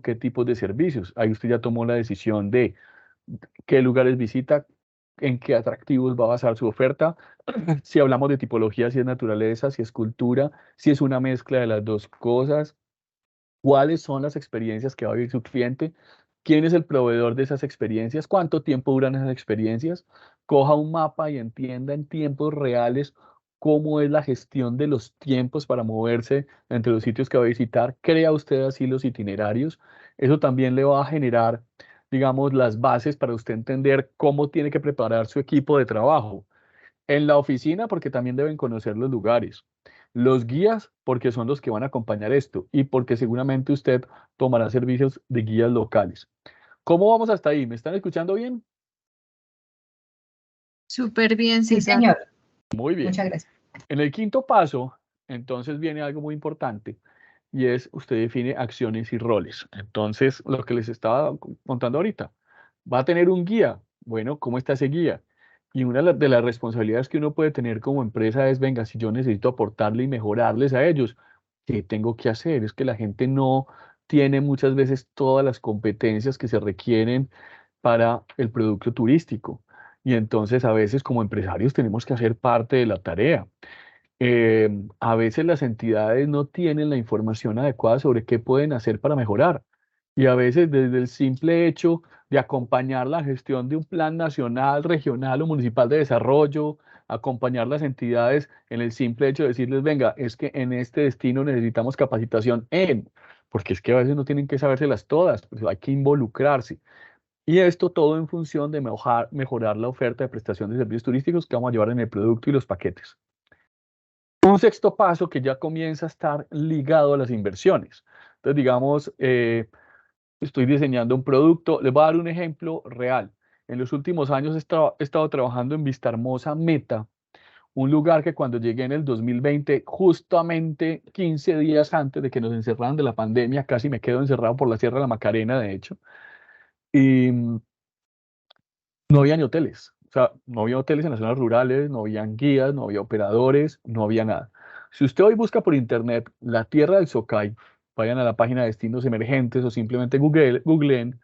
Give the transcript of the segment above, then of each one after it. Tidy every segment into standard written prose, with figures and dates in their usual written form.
qué tipos de servicios. Ahí usted ya tomó la decisión de qué lugares visita, en qué atractivos va a basar su oferta. Si hablamos de tipología, si es naturaleza, si es cultura, si es una mezcla de las dos cosas, cuáles son las experiencias que va a vivir su cliente, quién es el proveedor de esas experiencias, cuánto tiempo duran esas experiencias, coja un mapa y entienda en tiempos reales cómo es la gestión de los tiempos para moverse entre los sitios que va a visitar, crea usted así los itinerarios, eso también le va a generar, digamos, las bases para usted entender cómo tiene que preparar su equipo de trabajo. En la oficina, porque también deben conocer los lugares. Los guías, porque son los que van a acompañar esto y porque seguramente usted tomará servicios de guías locales. ¿Cómo vamos hasta ahí? ¿Me están escuchando bien? Súper bien, Sí, César. señor. Muy bien. Muchas gracias. En el quinto paso, entonces viene algo muy importante y es usted define acciones y roles. Entonces, lo que les estaba contando ahorita, va a tener un guía. Bueno, ¿cómo está ese guía? Y una de las responsabilidades que uno puede tener como empresa es, venga, si yo necesito aportarle y mejorarles a ellos, ¿qué tengo que hacer? Es que la gente no tiene muchas veces todas las competencias que se requieren para el producto turístico. Y entonces a veces como empresarios tenemos que hacer parte de la tarea. A veces las entidades no tienen la información adecuada sobre qué pueden hacer para mejorar. Y a veces desde el simple hecho de acompañar la gestión de un plan nacional, regional o municipal de desarrollo, acompañar las entidades en el simple hecho de decirles, venga, es que en este destino necesitamos capacitación porque es que a veces no tienen que sabérselas todas, pues hay que involucrarse. Y esto todo en función de mejorar la oferta de prestación de servicios turísticos que vamos a llevar en el producto y los paquetes. Un sexto paso que ya comienza a estar ligado a las inversiones. Entonces, digamos, estoy diseñando un producto. Les voy a dar un ejemplo real. En los últimos años he estado trabajando en Vistahermosa Meta, un lugar que cuando llegué en el 2020, justamente 15 días antes de que nos encerraran de la pandemia, casi me quedo encerrado por la Sierra de la Macarena, de hecho, y no había ni hoteles. O sea, no había hoteles en las zonas rurales, no habían guías, no había operadores, no había nada. Si usted hoy busca por internet la Tierra del Socay, vayan a la página de destinos emergentes o simplemente googleen,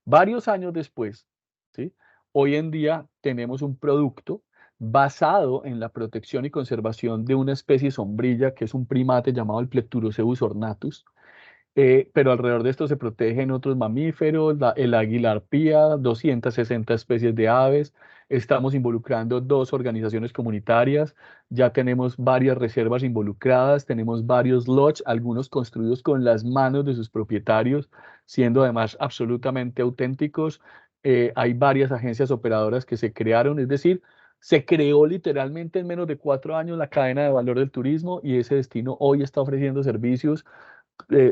varios años después, ¿sí? Hoy en día tenemos un producto basado en la protección y conservación de una especie sombrilla que es un primate llamado el Plecturoceus ornatus, pero alrededor de esto se protegen otros mamíferos, el águila arpía, 260 especies de aves. Estamos involucrando dos organizaciones comunitarias, ya tenemos varias reservas involucradas, tenemos varios lodges, algunos construidos con las manos de sus propietarios, siendo además absolutamente auténticos. Hay varias agencias operadoras que se crearon, es decir, se creó literalmente en menos de 4 años la cadena de valor del turismo y ese destino hoy está ofreciendo servicios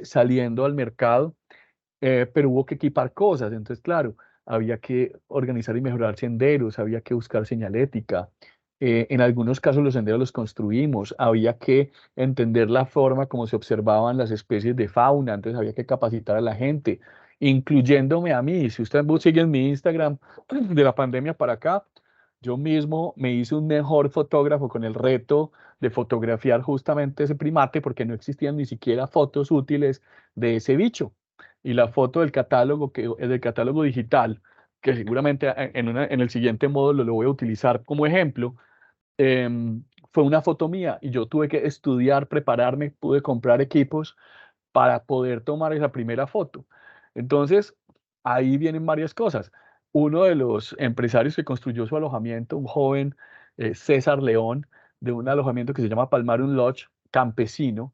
saliendo al mercado, pero hubo que equipar cosas. Entonces, claro, había que organizar y mejorar senderos, había que buscar señalética. En algunos casos los senderos los construimos, había que entender la forma como se observaban las especies de fauna, entonces había que capacitar a la gente, incluyéndome a mí. Si usted sigue en mi Instagram de la pandemia para acá, yo mismo me hice un mejor fotógrafo con el reto de fotografiar justamente ese primate porque no existían ni siquiera fotos útiles de ese bicho. Y la foto del catálogo, que es del catálogo digital, que seguramente en el siguiente módulo lo voy a utilizar como ejemplo, fue una foto mía y yo tuve que estudiar, prepararme, pude comprar equipos para poder tomar esa primera foto. Entonces, ahí vienen varias cosas. Uno de los empresarios que construyó su alojamiento, un joven César León, de un alojamiento que se llama Palmarum Lodge, campesino,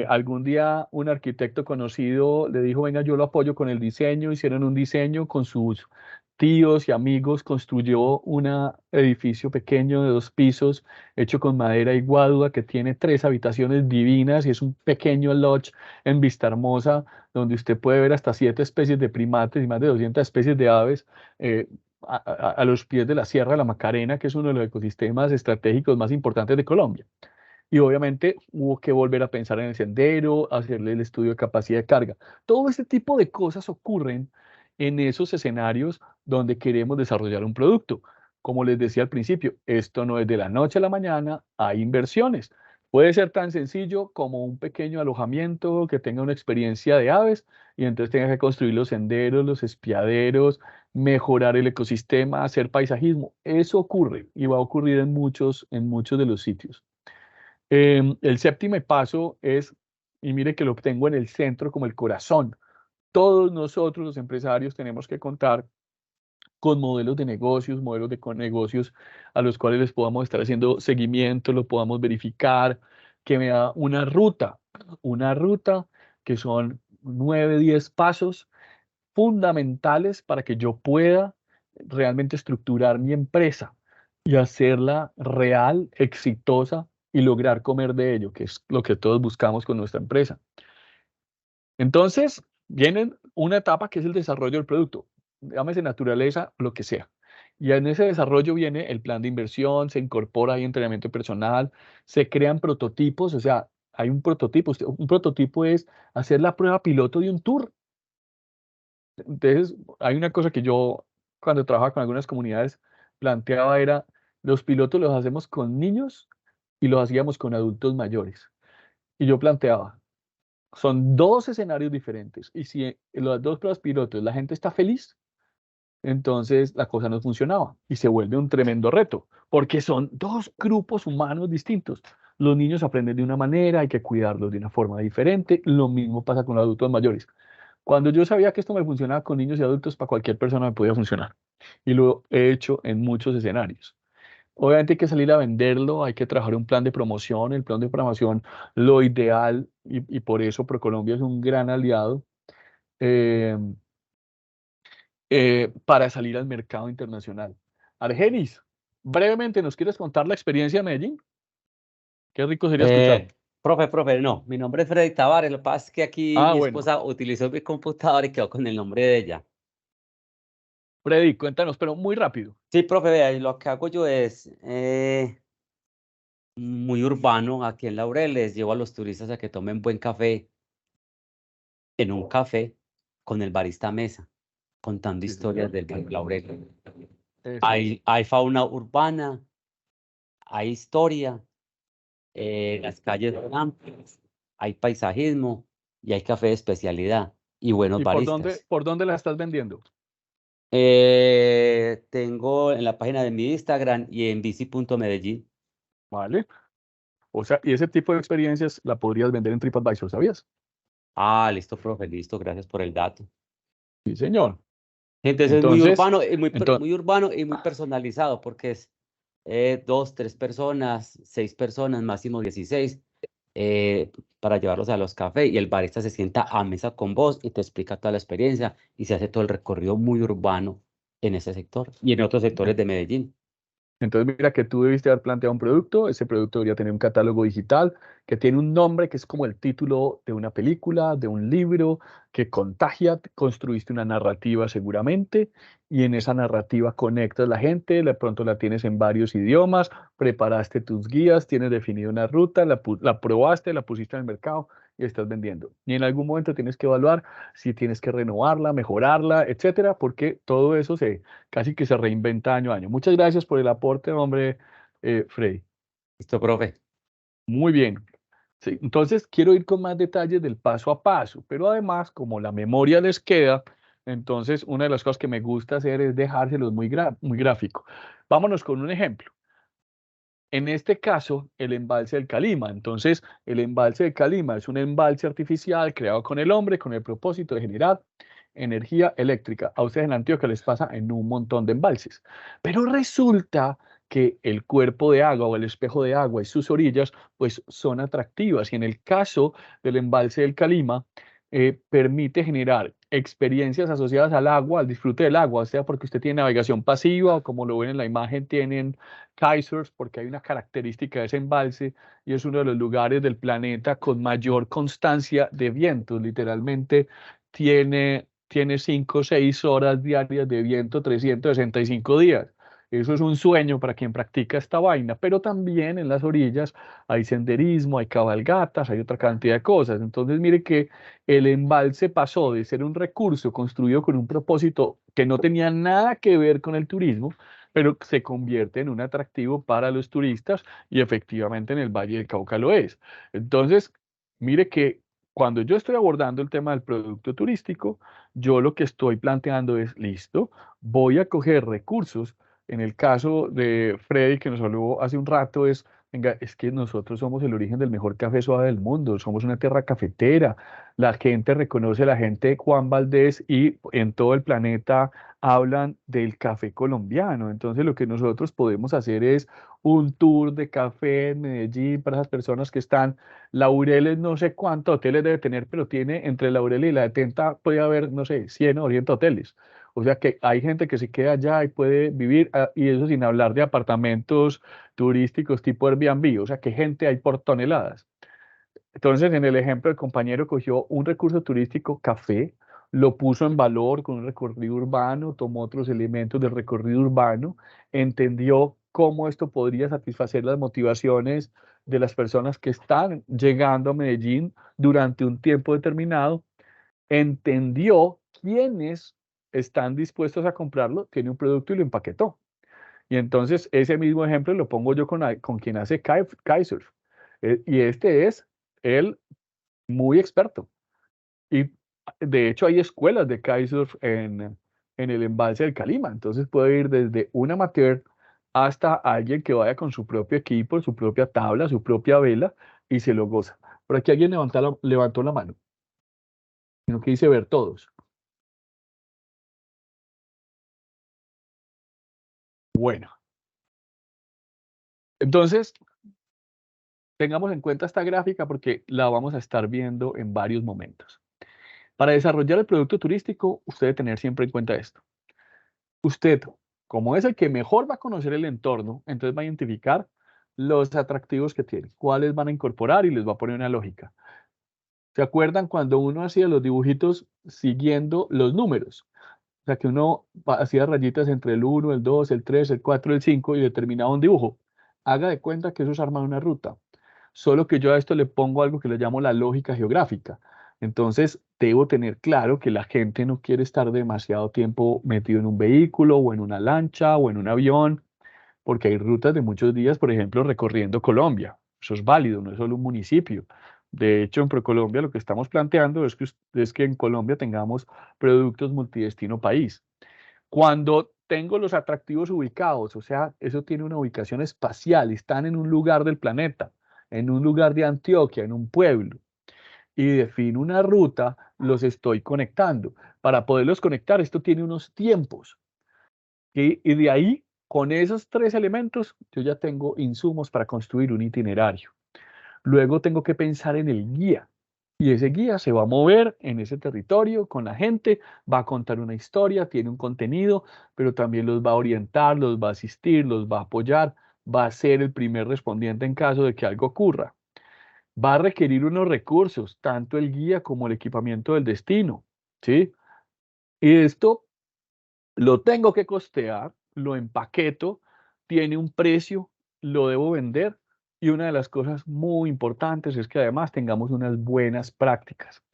algún día un arquitecto conocido le dijo, venga, yo lo apoyo con el diseño, hicieron un diseño con sus tíos y amigos, construyó un edificio pequeño de 2 pisos, hecho con madera y guadua, que tiene 3 habitaciones divinas y es un pequeño lodge en Vistahermosa, donde usted puede ver hasta 7 especies de primates y más de 200 especies de aves eh, a los pies de la Sierra de la Macarena, que es uno de los ecosistemas estratégicos más importantes de Colombia. Y obviamente hubo que volver a pensar en el sendero, hacerle el estudio de capacidad de carga. Todo este tipo de cosas ocurren en esos escenarios donde queremos desarrollar un producto. Como les decía al principio, esto no es de la noche a la mañana, hay inversiones. Puede ser tan sencillo como un pequeño alojamiento que tenga una experiencia de aves y entonces tenga que construir los senderos, los espiaderos, mejorar el ecosistema, hacer paisajismo. Eso ocurre y va a ocurrir en muchos de los sitios. El séptimo paso es, y mire que lo tengo en el centro como el corazón. Todos nosotros, los empresarios, tenemos que contar con modelos de negocios, modelos de negocios a los cuales les podamos estar haciendo seguimiento, lo podamos verificar, que me da una ruta que son 9, 10 pasos fundamentales para que yo pueda realmente estructurar mi empresa y hacerla real, exitosa y lograr comer de ello, que es lo que todos buscamos con nuestra empresa. Entonces, viene una etapa que es el desarrollo del producto, llámese naturaleza, lo que sea. Y en ese desarrollo viene el plan de inversión, se incorpora ahí entrenamiento personal, se crean prototipos, o sea, hay un prototipo. Un prototipo es hacer la prueba piloto de un tour. Entonces, hay una cosa que yo, cuando trabajaba con algunas comunidades, planteaba era, los pilotos los hacemos con niños y los hacíamos con adultos mayores. Y yo planteaba, son dos escenarios diferentes. Y si en las dos pruebas pilotos la gente está feliz, entonces la cosa no funcionaba y se vuelve un tremendo reto, porque son dos grupos humanos distintos. Los niños aprenden de una manera, hay que cuidarlos de una forma diferente. Lo mismo pasa con los adultos mayores. Cuando yo sabía que esto me funcionaba con niños y adultos, para cualquier persona me podía funcionar. Y lo he hecho en muchos escenarios. Obviamente hay que salir a venderlo, hay que trabajar un plan de promoción. El plan de promoción, lo ideal, y por eso ProColombia es un gran aliado eh, para salir al mercado internacional. Argenis, brevemente, ¿nos quieres contar la experiencia de Medellín? Qué rico sería escuchar. Profe, no, mi nombre es Freddy Tavares, lo que pasa es que aquí Ah, mi bueno. esposa utilizó mi computador y quedó con el nombre de ella. Freddy, cuéntanos, pero muy rápido. Sí, profe, vea, y lo que hago yo es muy urbano, aquí en Laureles, llevo a los turistas a que tomen buen café en un café con el barista a mesa, contando Sí, historias señor. del Parque Laureles. Eso es. Hay fauna urbana, hay historia, las calles son amplias, hay paisajismo y hay café de especialidad y buenos ¿Y baristas. por dónde la estás vendiendo? Tengo en la página de mi Instagram y en bici.medellín. ¿Vale? O sea, y ese tipo de experiencias la podrías vender en TripAdvisor, ¿sabías? Ah, listo, profe, listo, gracias por el dato. Sí, señor. Entonces es muy Entonces, urbano y entonces, muy urbano y muy personalizado porque es 2, 3 personas, 6 personas, máximo 16, para llevarlos a los cafés y el barista se sienta a mesa con vos y te explica toda la experiencia y se hace todo el recorrido muy urbano en ese sector y en otros sectores de Medellín. Entonces, mira que tú debiste haber planteado un producto, ese producto debería tener un catálogo digital que tiene un nombre que es como el título de una película, de un libro, que contagia, construiste una narrativa seguramente, y en esa narrativa conectas la gente, de pronto la tienes en varios idiomas, preparaste tus guías, tienes definida una ruta, la probaste, la pusiste en el mercado y estás vendiendo. Y en algún momento tienes que evaluar si tienes que renovarla, mejorarla, etcétera, porque todo eso casi que se reinventa año a año. Muchas gracias por el aporte, hombre, Freddy. Listo, profe. Muy bien. Sí, entonces, quiero ir con más detalles del paso a paso, pero además, como la memoria les queda, entonces una de las cosas que me gusta hacer es dejárselos muy gráfico. Vámonos con un ejemplo. En este caso, el embalse del Calima. Entonces, el embalse del Calima es un embalse artificial creado con el hombre con el propósito de generar energía eléctrica. A ustedes en Antioquia les pasa en un montón de embalses. Pero resulta que el cuerpo de agua o el espejo de agua y sus orillas pues son atractivas. Y en el caso del embalse del Calima, permite generar experiencias asociadas al agua, al disfrute del agua, sea porque usted tiene navegación pasiva o como lo ven en la imagen, tienen kaisers, porque hay una característica de ese embalse y es uno de los lugares del planeta con mayor constancia de vientos. Literalmente tiene 5 o 6 horas diarias de viento, 365 días. Eso es un sueño para quien practica esta vaina, pero también en las orillas hay senderismo, hay cabalgatas, hay otra cantidad de cosas. Entonces, mire que el embalse pasó de ser un recurso construido con un propósito que no tenía nada que ver con el turismo, pero se convierte en un atractivo para los turistas y efectivamente en el Valle del Cauca lo es. Entonces, mire que cuando yo estoy abordando el tema del producto turístico, yo lo que estoy planteando es, listo, voy a coger recursos. En el caso de Freddy, que nos habló hace un rato, es, venga, es que nosotros somos el origen del mejor café suave del mundo, somos una tierra cafetera, la gente reconoce a la gente Juan Valdés y en todo el planeta hablan del café colombiano. Entonces lo que nosotros podemos hacer es un tour de café en Medellín para esas personas que están. Laureles, no sé cuántos hoteles debe tener, pero tiene entre Laureles y la 70, puede haber, no sé, 100 o 100 hoteles. O sea que hay gente que se queda allá y puede vivir, y eso sin hablar de apartamentos turísticos tipo Airbnb, o sea que gente hay por toneladas. Entonces, en el ejemplo, el compañero cogió un recurso turístico, café, lo puso en valor con un recorrido urbano, tomó otros elementos del recorrido urbano, entendió cómo esto podría satisfacer las motivaciones de las personas que están llegando a Medellín durante un tiempo determinado, entendió quiénes están dispuestos a comprarlo, tiene un producto y lo empaquetó. Y entonces ese mismo ejemplo lo pongo yo con quien hace kitesurf. Y este es el muy experto. Y de hecho hay escuelas de kitesurf en el embalse del Calima. Entonces puede ir desde un amateur hasta alguien que vaya con su propio equipo, su propia tabla, su propia vela y se lo goza. Por aquí alguien levantó la mano, sino que dice ver todos. Bueno, entonces tengamos en cuenta esta gráfica porque la vamos a estar viendo en varios momentos. Para desarrollar el producto turístico, usted debe tener siempre en cuenta esto. Usted, como es el que mejor va a conocer el entorno, entonces va a identificar los atractivos que tiene, cuáles van a incorporar y les va a poner una lógica. ¿Se acuerdan cuando uno hacía los dibujitos siguiendo los números? O sea, que uno hacía rayitas entre el 1, el 2, el 3, el 4, el 5 y determinaba un dibujo. Haga de cuenta que eso es armar una ruta. Solo que yo a esto le pongo algo que le llamo la lógica geográfica. Entonces, debo tener claro que la gente no quiere estar demasiado tiempo metido en un vehículo o en una lancha o en un avión, porque hay rutas de muchos días, por ejemplo, recorriendo Colombia. Eso es válido, no es solo un municipio. De hecho, en ProColombia lo que estamos planteando es que en Colombia tengamos productos multidestino país. Cuando tengo los atractivos ubicados, o sea, eso tiene una ubicación espacial, están en un lugar del planeta, en un lugar de Antioquia, en un pueblo, y defino una ruta, los estoy conectando. Para poderlos conectar, esto tiene unos tiempos, y de ahí, con esos tres elementos, yo ya tengo insumos para construir un itinerario. Luego tengo que pensar en el guía. Y ese guía se va a mover en ese territorio con la gente, va a contar una historia, tiene un contenido, pero también los va a orientar, los va a asistir, los va a apoyar, va a ser el primer respondiente en caso de que algo ocurra. Va a requerir unos recursos, tanto el guía como el equipamiento del destino, ¿sí? Y esto lo tengo que costear, lo empaqueto, tiene un precio, lo debo vender y una de las cosas muy importantes es que además tengamos unas buenas prácticas.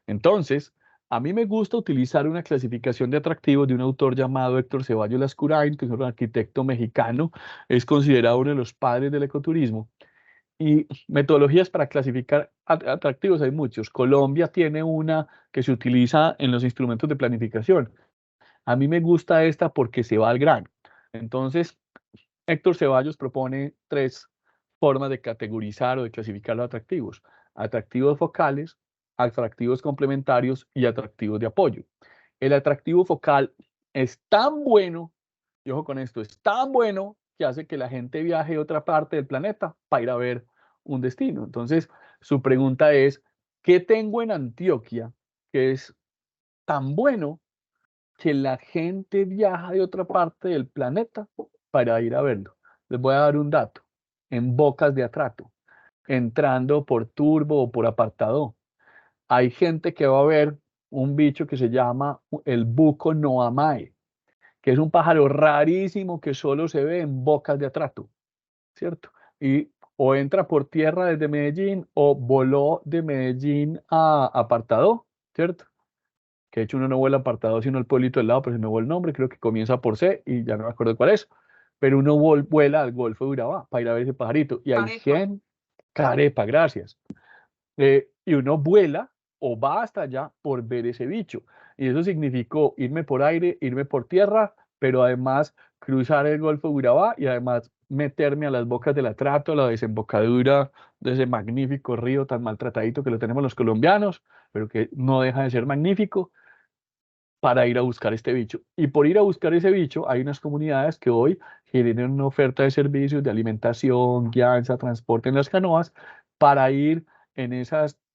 Entonces, a mí me gusta utilizar una clasificación de atractivos de un autor llamado Héctor Ceballos Lascurain, que es un arquitecto mexicano, es considerado uno de los padres del ecoturismo. Y metodologías para clasificar atractivos hay muchos. Colombia tiene una que se utiliza en los instrumentos de planificación. A mí me gusta esta porque se va al grano. Entonces, Héctor Ceballos propone tres formas de categorizar o de clasificar los atractivos. Atractivos focales, atractivos complementarios y atractivos de apoyo. El atractivo focal es tan bueno, y ojo con esto, es tan bueno que hace que la gente viaje a otra parte del planeta para ir a ver un destino. Entonces, su pregunta es, ¿qué tengo en Antioquia que es tan bueno que la gente viaja de otra parte del planeta para ir a verlo? Les voy a dar un dato. En Bocas de Atrato, entrando por Turbo o por Apartado, hay gente que va a ver un bicho que se llama el buco noamae, que es un pájaro rarísimo que solo se ve en Bocas de Atrato, ¿cierto? Y o entra por tierra desde Medellín o voló de Medellín a Apartado, ¿cierto? que de hecho uno no vuela apartado sino el pueblito del lado, pero se me fue el nombre, creo que comienza por C y ya no me acuerdo cuál es, pero uno vuela al Golfo de Urabá para ir a ver ese pajarito y hay gente, Carepa, gracias. Y uno vuela o va hasta allá por ver ese bicho. Y eso significó irme por aire, irme por tierra, pero además cruzar el Golfo de Urabá y además meterme a las bocas del Atrato, a la desembocadura de ese magnífico río tan maltratadito que lo tenemos los colombianos, pero que no deja de ser magnífico, para ir a buscar este bicho. Y por ir a buscar ese bicho, hay unas comunidades que hoy generan una oferta de servicios de alimentación, guianza, transporte en las canoas, para ir en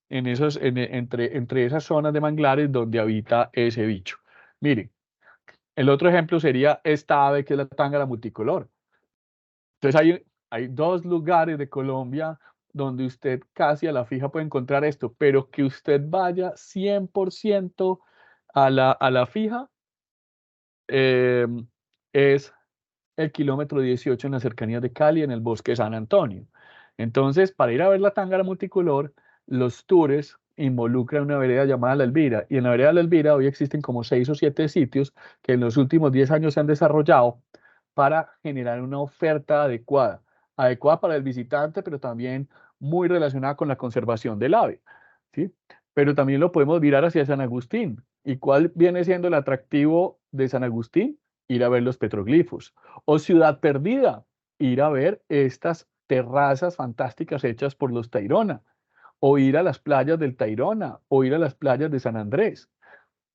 entre esas zonas de manglares donde habita ese bicho. Miren, el otro ejemplo sería esta ave que es la tángara multicolor. Entonces hay dos lugares de Colombia donde usted casi a la fija puede encontrar esto, pero que usted vaya 100% a la fija, eh, es el kilómetro 18 en las cercanías de Cali, en el bosque de San Antonio. Entonces, para ir a ver la tángara multicolor, los tours involucran una vereda llamada La Elvira. Y en la vereda La Elvira hoy existen como 6 o 7 sitios que en los últimos 10 años se han desarrollado para generar una oferta adecuada. Adecuada para el visitante, pero también muy relacionada con la conservación del ave. ¿Sí? Pero también lo podemos mirar hacia San Agustín. ¿Y cuál viene siendo el atractivo de San Agustín? Ir a ver los petroglifos. O Ciudad Perdida, ir a ver estas terrazas fantásticas hechas por los Tayrona. O ir a las playas del Tayrona, o ir a las playas de San Andrés,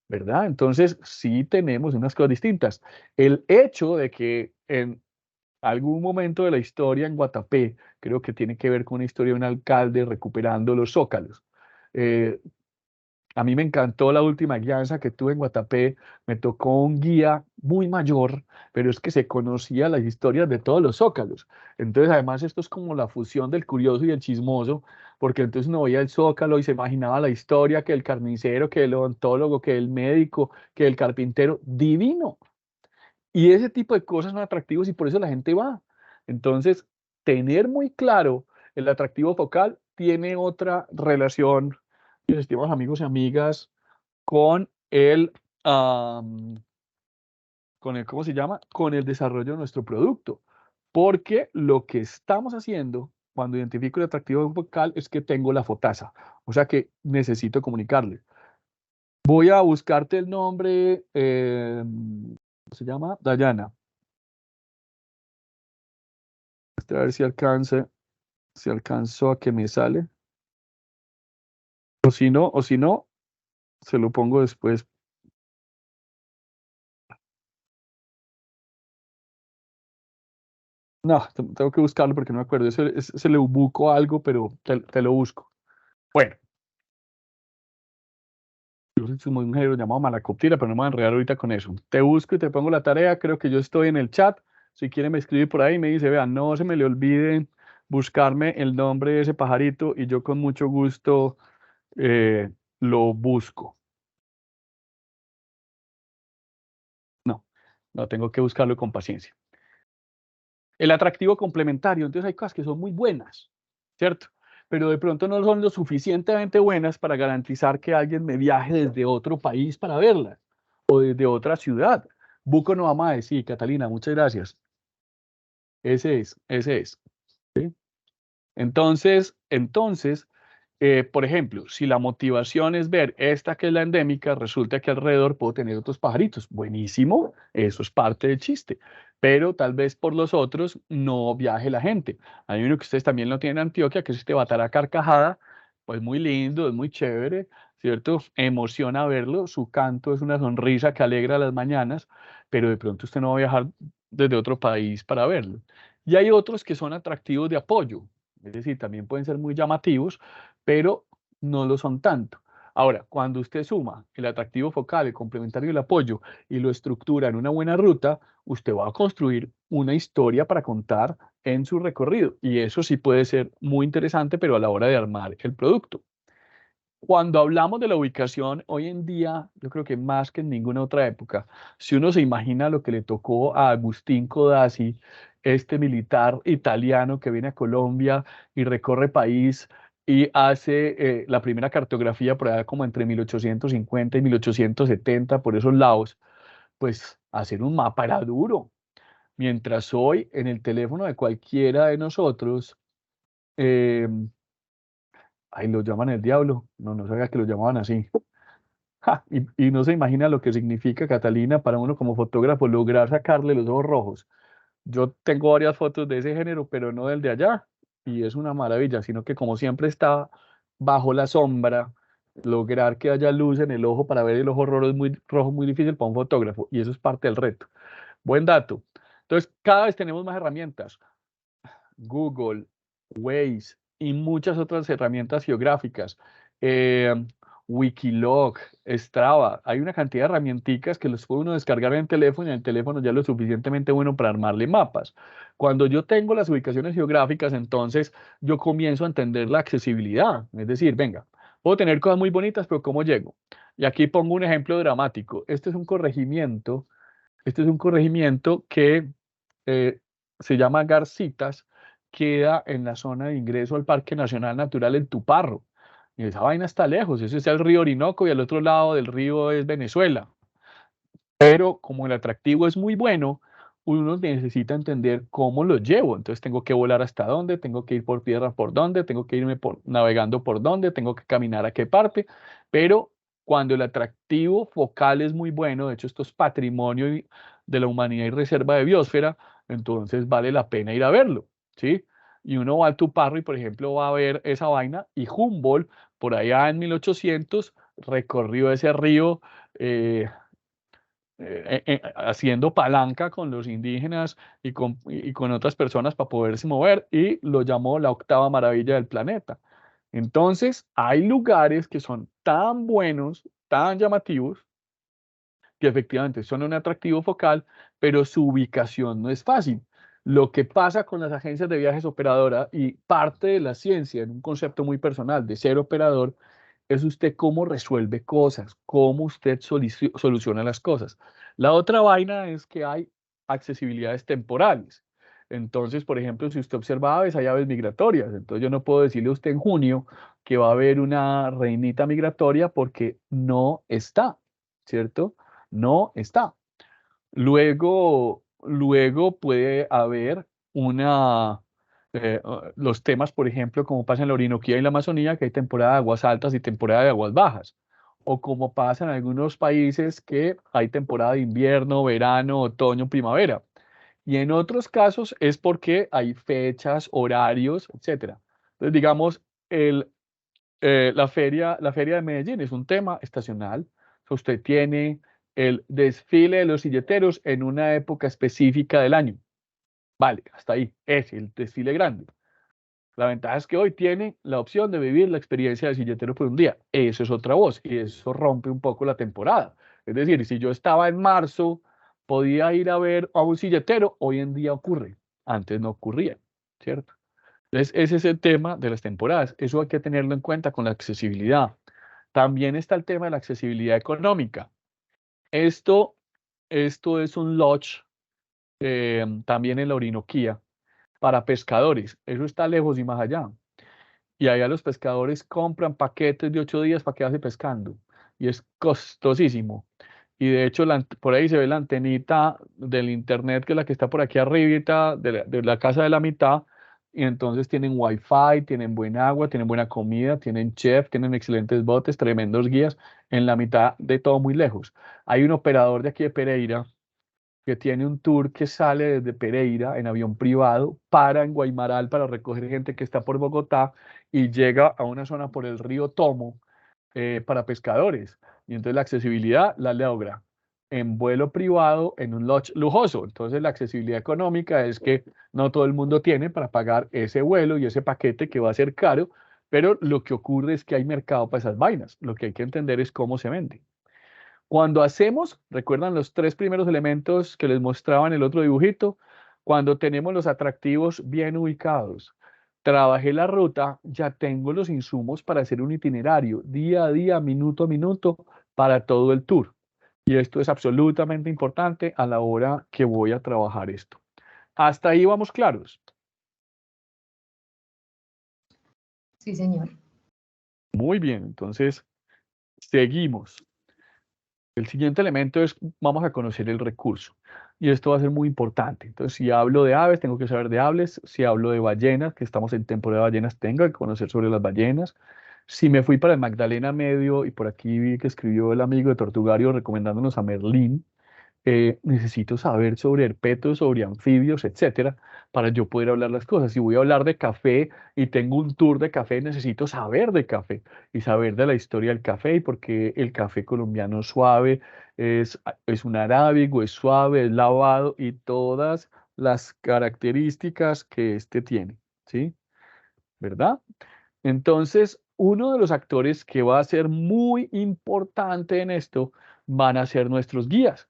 ¿verdad? Entonces, sí tenemos unas cosas distintas. El hecho de que en algún momento de la historia en Guatapé, creo que tiene que ver con una historia de un alcalde recuperando los zócalos. Eh, a mí me encantó la última guianza que tuve en Guatapé. Me tocó un guía muy mayor, pero es que se conocía las historias de todos los zócalos. Entonces, además, esto es como la fusión del curioso y el chismoso, porque entonces uno veía el zócalo y se imaginaba la historia, que el carnicero, que el odontólogo, que el médico, que el carpintero. Divino. Y ese tipo de cosas son atractivos y por eso la gente va. Entonces, tener muy claro el atractivo focal tiene otra relación, mis estimados amigos y amigas, con am, ¿cómo se llama? Con el desarrollo de nuestro producto. Porque lo que estamos haciendo cuando identifico el atractivo focal es que tengo la fotaza. O sea que necesito comunicarle. Voy a buscarte el nombre, ¿cómo se llama? Dayana. A ver si alcanzo a que me sale. O si no, se lo pongo después. No, tengo que buscarlo porque no me acuerdo. Se le busco algo, pero te lo busco. Bueno, yo soy un género llamado Malacoptira, pero no me voy a enredar ahorita con eso. Te busco y te pongo la tarea. Creo que yo estoy en el chat. Si quieren me escribe por ahí y me dice, vean, no se me le olvide buscarme el nombre de ese pajarito y yo con mucho gusto lo busco. No, no tengo que buscarlo con paciencia. El atractivo complementario, entonces hay cosas que son muy buenas, ¿cierto? Pero de pronto no son lo suficientemente buenas para garantizar que alguien me viaje desde otro país para verlas o desde otra ciudad. Buco no vamos a decir, Catalina, muchas gracias. Ese es, ese es. ¿Sí? Entonces, por ejemplo, si la motivación es ver esta que es la endémica, resulta que alrededor puedo tener otros pajaritos. Buenísimo, eso es parte del chiste. Pero tal vez por los otros no viaje la gente. Hay uno que ustedes también lo tienen en Antioquia, que es este batara carcajada. Pues muy lindo, es muy chévere, ¿cierto? Emociona verlo. Su canto es una sonrisa que alegra las mañanas, pero de pronto usted no va a viajar desde otro país para verlo. Y hay otros que son atractivos de apoyo. Es decir, también pueden ser muy llamativos, pero no lo son tanto. Ahora, cuando usted suma el atractivo focal, el complementario y el apoyo y lo estructura en una buena ruta, usted va a construir una historia para contar en su recorrido. Y eso sí puede ser muy interesante, pero a la hora de armar el producto. Cuando hablamos de la ubicación, hoy en día, yo creo que más que en ninguna otra época, si uno se imagina lo que le tocó a Agustín Codazzi, este militar italiano que viene a Colombia y recorre país y hace la primera cartografía por allá como entre 1850 y 1870 por esos lados, pues hacer un mapa era duro. Mientras hoy en el teléfono de cualquiera de nosotros, eh, ahí lo llaman el diablo, no, no sabía que lo llamaban así. Ja, y no se imagina lo que significa, Catalina, para uno como fotógrafo lograr sacarle los ojos rojos. Yo tengo varias fotos de ese género, pero no del de allá, y es una maravilla, sino que como siempre está bajo la sombra, lograr que haya luz en el ojo para ver el ojo rojo es muy difícil para un fotógrafo, y eso es parte del reto. Buen dato. Entonces, cada vez tenemos más herramientas. Google, Waze y muchas otras herramientas geográficas. eh, Wikilog, Strava, hay una cantidad de herramienticas que los puede uno descargar en el teléfono y el teléfono ya es lo suficientemente bueno para armarle mapas. Cuando yo tengo las ubicaciones geográficas, entonces yo comienzo a entender la accesibilidad. Es decir, venga, puedo tener cosas muy bonitas, pero ¿cómo llego? Y aquí pongo un ejemplo dramático. Este es un corregimiento que eh, se llama Garcitas, queda en la zona de ingreso al Parque Nacional Natural El Tuparro. Y esa vaina está lejos, ese es el río Orinoco y al otro lado del río es Venezuela. Pero como el atractivo es muy bueno, uno necesita entender cómo lo llevo. Entonces tengo que volar hasta dónde, tengo que ir por tierra por dónde, tengo que irme navegando por dónde, tengo que caminar a qué parte. Pero cuando el atractivo focal es muy bueno, de hecho esto es patrimonio de la humanidad y reserva de biosfera, entonces vale la pena ir a verlo, ¿sí? Y uno va al Tuparro y, por ejemplo, va a ver esa vaina y Humboldt, por allá en 1800, recorrió ese río. Haciendo palanca con los indígenas y con otras personas para poderse mover y lo llamó la octava maravilla del planeta. Entonces, hay lugares que son tan buenos, tan llamativos, que efectivamente son un atractivo focal, pero su ubicación no es fácil. Lo que pasa con las agencias de viajes operadoras y parte de la ciencia en un concepto muy personal de ser operador es usted cómo resuelve cosas, cómo usted soluciona las cosas. La otra vaina es que hay accesibilidades temporales. Entonces, por ejemplo, si usted observa aves, hay aves migratorias. Entonces, yo no puedo decirle a usted en junio que va a haber una reinita migratoria porque no está, ¿cierto? No está. Luego puede haber los temas, por ejemplo, como pasa en la Orinoquía y la Amazonía, que hay temporada de aguas altas y temporada de aguas bajas. O como pasa en algunos países que hay temporada de invierno, verano, otoño, primavera. Y en otros casos es porque hay fechas, horarios, etcétera. Entonces, digamos, la feria de Medellín es un tema estacional. O sea, usted tiene el desfile de los silleteros en una época específica del año. Vale, hasta ahí. Es el desfile grande. La ventaja es que hoy tiene la opción de vivir la experiencia de silletero por un día. Eso es otra voz y eso rompe un poco la temporada. Es decir, si yo estaba en marzo, podía ir a ver a un silletero, hoy en día ocurre. Antes no ocurría, ¿cierto? Entonces, ese es el tema de las temporadas. Eso hay que tenerlo en cuenta con la accesibilidad. También está el tema de la accesibilidad económica. Esto, esto es un lodge también en la Orinoquía para pescadores. Eso está lejos y más allá. Y allá los pescadores compran paquetes de 8 días para quedarse pescando. Y es costosísimo. Y de hecho, por ahí se ve la antenita del internet, que es la que está por aquí arribita, de la casa de la mitad. Y entonces tienen wifi, tienen buen agua, tienen buena comida, tienen chef, tienen excelentes botes, tremendos guías, en la mitad de todo muy lejos. Hay un operador de aquí de Pereira que tiene un tour que sale desde Pereira en avión privado, para en Guaymaral para recoger gente que está por Bogotá y llega a una zona por el río Tomo para pescadores. Y entonces la accesibilidad la logra en vuelo privado, en un lodge lujoso. Entonces la accesibilidad económica es que no todo el mundo tiene para pagar ese vuelo y ese paquete que va a ser caro, pero lo que ocurre es que hay mercado para esas vainas. Lo que hay que entender es cómo se vende. Cuando hacemos, recuerdan los 3 primeros elementos que les mostraba en el otro dibujito, cuando tenemos los atractivos bien ubicados, trabajé la ruta, ya tengo los insumos para hacer un itinerario día a día, minuto a minuto, para todo el tour. Y esto es absolutamente importante a la hora que voy a trabajar esto. Hasta ahí vamos claros. Sí, señor. Muy bien, entonces seguimos. El siguiente elemento es, vamos a conocer el recurso. Y esto va a ser muy importante. Entonces, si hablo de aves, tengo que saber de aves. Si hablo de ballenas, que estamos en temporada de ballenas, tengo que conocer sobre las ballenas. Si me fui para el Magdalena Medio, y por aquí vi que escribió el amigo de Tortugario recomendándonos a Merlín, necesito saber sobre herpetos, sobre anfibios, etcétera, para yo poder hablar las cosas. Si voy a hablar de café y tengo un tour de café, necesito saber de café y saber de la historia del café y por qué el café colombiano es suave, es un arábigo, es suave, es lavado y todas las características que este tiene, ¿sí? ¿Verdad? Entonces, uno de los actores que va a ser muy importante en esto van a ser nuestros guías,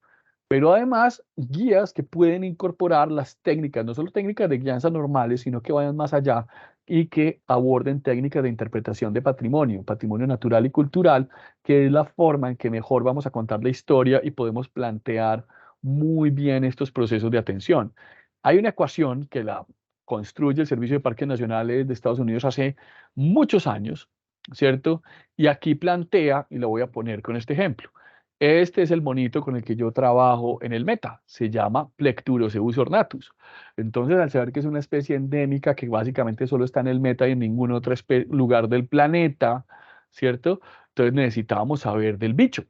pero además guías que pueden incorporar las técnicas, no solo técnicas de guianza normales, sino que vayan más allá y que aborden técnicas de interpretación de patrimonio, patrimonio natural y cultural, que es la forma en que mejor vamos a contar la historia y podemos plantear muy bien estos procesos de atención. Hay una ecuación que la construye el Servicio de Parques Nacionales de Estados Unidos hace muchos años, ¿cierto? Y aquí plantea, y lo voy a poner con este ejemplo, este es el monito con el que yo trabajo en el Meta, se llama Plecturoceus ornatus. Entonces, al saber que es una especie endémica que básicamente solo está en el Meta y en ningún otro lugar del planeta, ¿cierto? Entonces necesitábamos saber del bicho.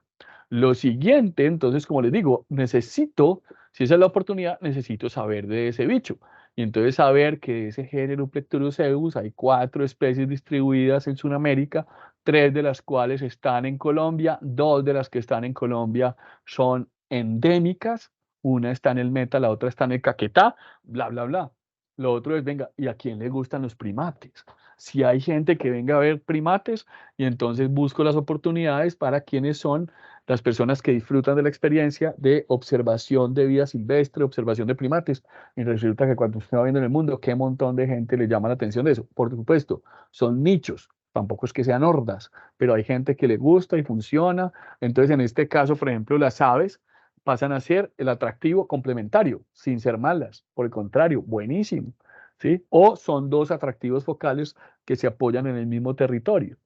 Lo siguiente, entonces, como les digo, necesito, si esa es la oportunidad, necesito saber de ese bicho. Y entonces saber que de ese género Plecturoceus hay 4 especies distribuidas en Sudamérica, 3 de las cuales están en Colombia, 2 de las que están en Colombia son endémicas, una está en el Meta, la otra está en el Caquetá, bla, bla, bla. Lo otro es, venga, ¿y a quién le gustan los primates? Si hay gente que venga a ver primates, y entonces busco las oportunidades para quienes son las personas que disfrutan de la experiencia de observación de vida silvestre, observación de primates. Y resulta que cuando usted va viendo en el mundo, qué montón de gente le llama la atención de eso. Por supuesto, son nichos, tampoco es que sean hordas, pero hay gente que le gusta y funciona. Entonces, en este caso, por ejemplo, las aves pasan a ser el atractivo complementario, sin ser malas. Por el contrario, buenísimo. ¿Sí? O son 2 atractivos focales que se apoyan en el mismo territorio.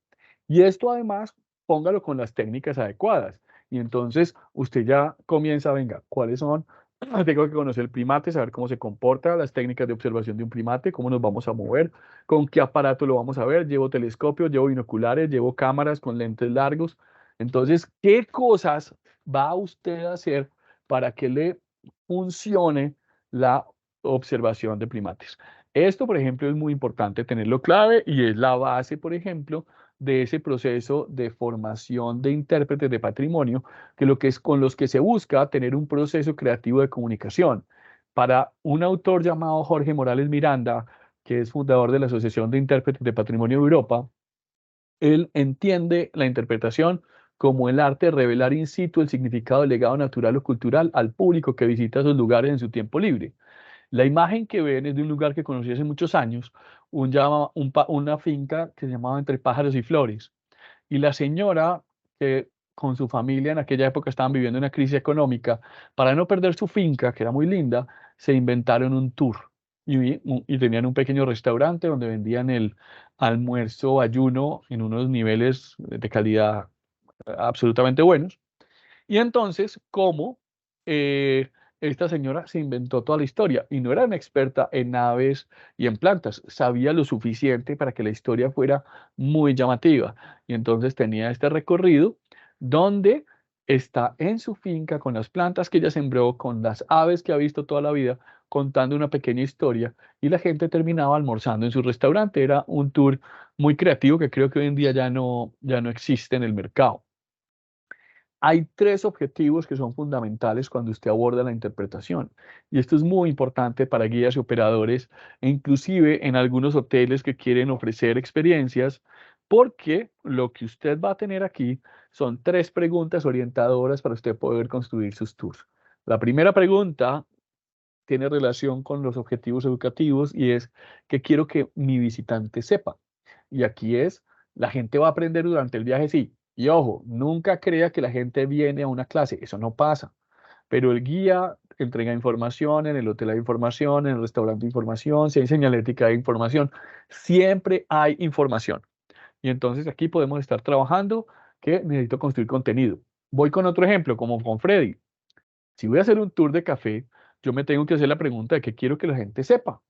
Y esto además, póngalo con las técnicas adecuadas. Y entonces usted ya comienza, venga, ¿cuáles son? Tengo que conocer el primate, saber cómo se comporta, las técnicas de observación de un primate, cómo nos vamos a mover, con qué aparato lo vamos a ver. Llevo telescopios, llevo binoculares, llevo cámaras con lentes largos. Entonces, ¿qué cosas va usted a hacer para que le funcione la observación de primates? Esto, por ejemplo, es muy importante tenerlo clave y es la base, por ejemplo, de ese proceso de formación de intérpretes de patrimonio, que lo que es con los que se busca tener un proceso creativo de comunicación. Para un autor llamado Jorge Morales Miranda, que es fundador de la Asociación de Intérpretes de Patrimonio de Europa, él entiende la interpretación como el arte de revelar in situ el significado del legado natural o cultural al público que visita esos lugares en su tiempo libre. La imagen que ven es de un lugar que conocí hace muchos años, una finca que se llamaba Entre Pájaros y Flores. Y la señora, que con su familia en aquella época estaban viviendo una crisis económica, para no perder su finca, que era muy linda, se inventaron un tour. Y tenían un pequeño restaurante donde vendían el almuerzo, ayuno en unos niveles de calidad absolutamente buenos. Y entonces, ¿cómo esta señora se inventó toda la historia? Y no era una experta en aves y en plantas, sabía lo suficiente para que la historia fuera muy llamativa. Y entonces tenía este recorrido donde está en su finca con las plantas que ella sembró, con las aves que ha visto toda la vida, contando una pequeña historia y la gente terminaba almorzando en su restaurante. Era un tour muy creativo que creo que hoy en día ya no existe en el mercado. Hay 3 objetivos que son fundamentales cuando usted aborda la interpretación. Y esto es muy importante para guías y operadores, e inclusive en algunos hoteles que quieren ofrecer experiencias, porque lo que usted va a tener aquí son 3 preguntas orientadoras para usted poder construir sus tours. La primera pregunta tiene relación con los objetivos educativos y es que quiero que mi visitante sepa. Y aquí es, la gente va a aprender durante el viaje, sí. Y ojo, nunca crea que la gente viene a una clase, eso no pasa. Pero el guía entrega información, en el hotel hay información, en el restaurante hay información, si hay señalética hay información. Siempre hay información. Y entonces aquí podemos estar trabajando que necesito construir contenido. Voy con otro ejemplo, como con Freddy. Si voy a hacer un tour de café, yo me tengo que hacer la pregunta de qué quiero que la gente sepa.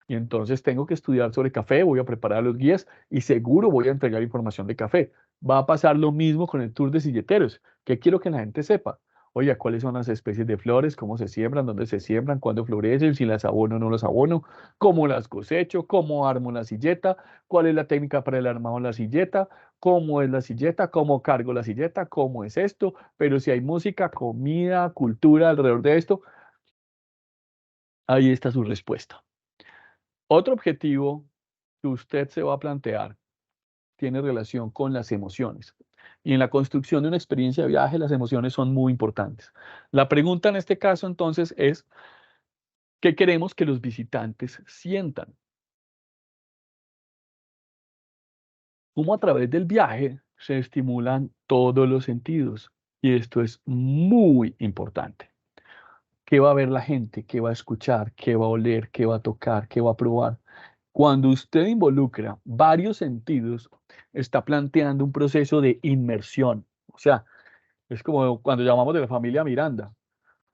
Y entonces tengo que estudiar sobre café, voy a preparar los guías y seguro voy a entregar información de café. Va a pasar lo mismo con el tour de silleteros. ¿Qué quiero que la gente sepa? Oye, ¿cuáles son las especies de flores? ¿Cómo se siembran? ¿Dónde se siembran? ¿Cuándo florecen? ¿Si las abono o no las abono? ¿Cómo las cosecho? ¿Cómo armo la silleta? ¿Cuál es la técnica para el armado de la silleta? ¿Cómo es la silleta? ¿Cómo cargo la silleta? ¿Cómo es esto? Pero si hay música, comida, cultura alrededor de esto, ahí está su respuesta. Otro objetivo que usted se va a plantear tiene relación con las emociones. Y en la construcción de una experiencia de viaje, las emociones son muy importantes. La pregunta en este caso entonces es, ¿qué queremos que los visitantes sientan? ¿Cómo a través del viaje se estimulan todos los sentidos? Y esto es muy importante. ¿Qué va a ver la gente? ¿Qué va a escuchar? ¿Qué va a oler? ¿Qué va a tocar? ¿Qué va a probar? Cuando usted involucra varios sentidos, está planteando un proceso de inmersión. O sea, es como cuando llamamos de la familia Miranda.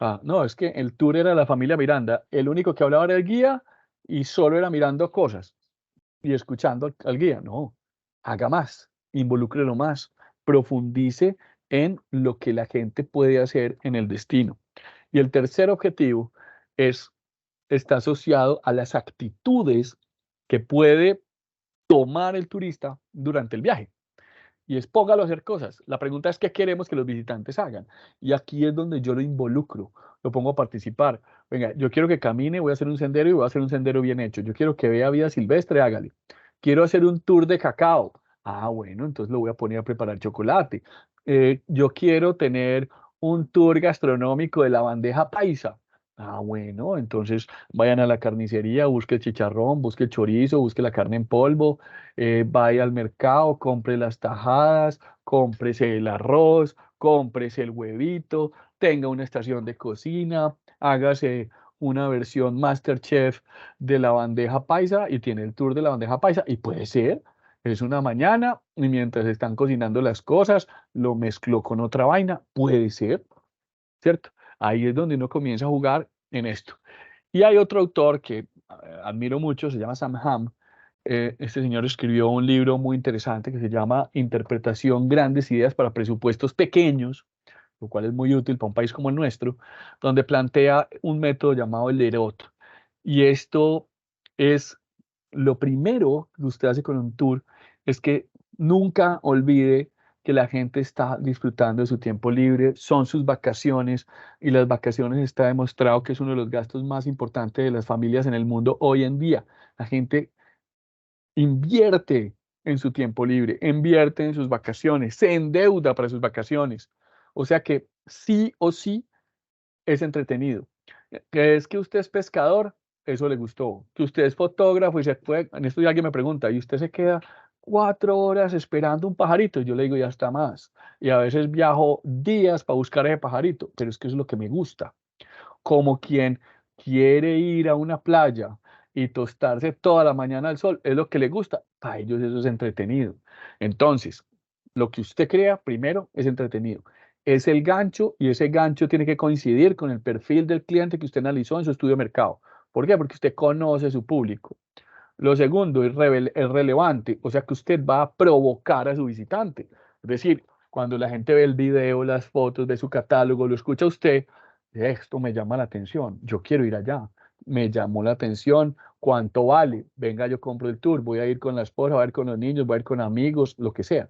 Ah, no, es que el tour era la familia Miranda. El único que hablaba era el guía y solo era mirando cosas y escuchando al guía. No, haga más, involúcrelo más, profundice en lo que la gente puede hacer en el destino. Y el tercer objetivo es, está asociado a las actitudes que puede tomar el turista durante el viaje. Y es póngalo a hacer cosas. La pregunta es qué queremos que los visitantes hagan. Y aquí es donde yo lo involucro, lo pongo a participar. Venga, yo quiero que camine, voy a hacer un sendero y voy a hacer un sendero bien hecho. Yo quiero que vea vida silvestre, hágale. Quiero hacer un tour de cacao. Ah, bueno, entonces lo voy a poner a preparar chocolate. Yo quiero tener un tour gastronómico de la bandeja paisa. Ah, bueno, entonces vayan a la carnicería, busque el chicharrón, busque el chorizo, busque la carne en polvo, vaya al mercado, compre las tajadas, cómprese el arroz, cómprese el huevito, tenga una estación de cocina, hágase una versión MasterChef de la bandeja paisa y tiene el tour de la bandeja paisa y puede ser, es una mañana y mientras están cocinando las cosas, lo mezcló con otra vaina, puede ser, ¿cierto? Ahí es donde uno comienza a jugar en esto. Y hay otro autor que admiro mucho, se llama Sam Ham. Este señor escribió un libro muy interesante que se llama Interpretación Grandes Ideas para Presupuestos Pequeños, lo cual es muy útil para un país como el nuestro, donde plantea un método llamado el Lerot. Y esto es lo primero que usted hace con un tour, es que nunca olvide que la gente está disfrutando de su tiempo libre, son sus vacaciones y las vacaciones está demostrado que es uno de los gastos más importantes de las familias en el mundo hoy en día. La gente invierte en su tiempo libre, invierte en sus vacaciones, se endeuda para sus vacaciones. O sea que sí o sí es entretenido. Que es que usted es pescador, eso le gustó. Que usted es fotógrafo y se puede, en esto ya alguien me pregunta, ¿y usted se queda 4 horas esperando un pajarito? Yo le digo, ya está más. Y a veces viajo días para buscar ese pajarito, pero es que eso es lo que me gusta. Como quien quiere ir a una playa y tostarse toda la mañana al sol, es lo que le gusta. Para ellos eso es entretenido. Entonces, lo que usted crea primero es entretenido. Es el gancho y ese gancho tiene que coincidir con el perfil del cliente que usted analizó en su estudio de mercado. ¿Por qué? Porque usted conoce su público. Lo segundo es relevante, o sea que usted va a provocar a su visitante. Es decir, cuando la gente ve el video, las fotos, ve su catálogo, lo escucha usted, esto me llama la atención, yo quiero ir allá, me llamó la atención, ¿cuánto vale? Venga, yo compro el tour, voy a ir con la esposa, voy a ir con los niños, voy a ir con amigos, lo que sea.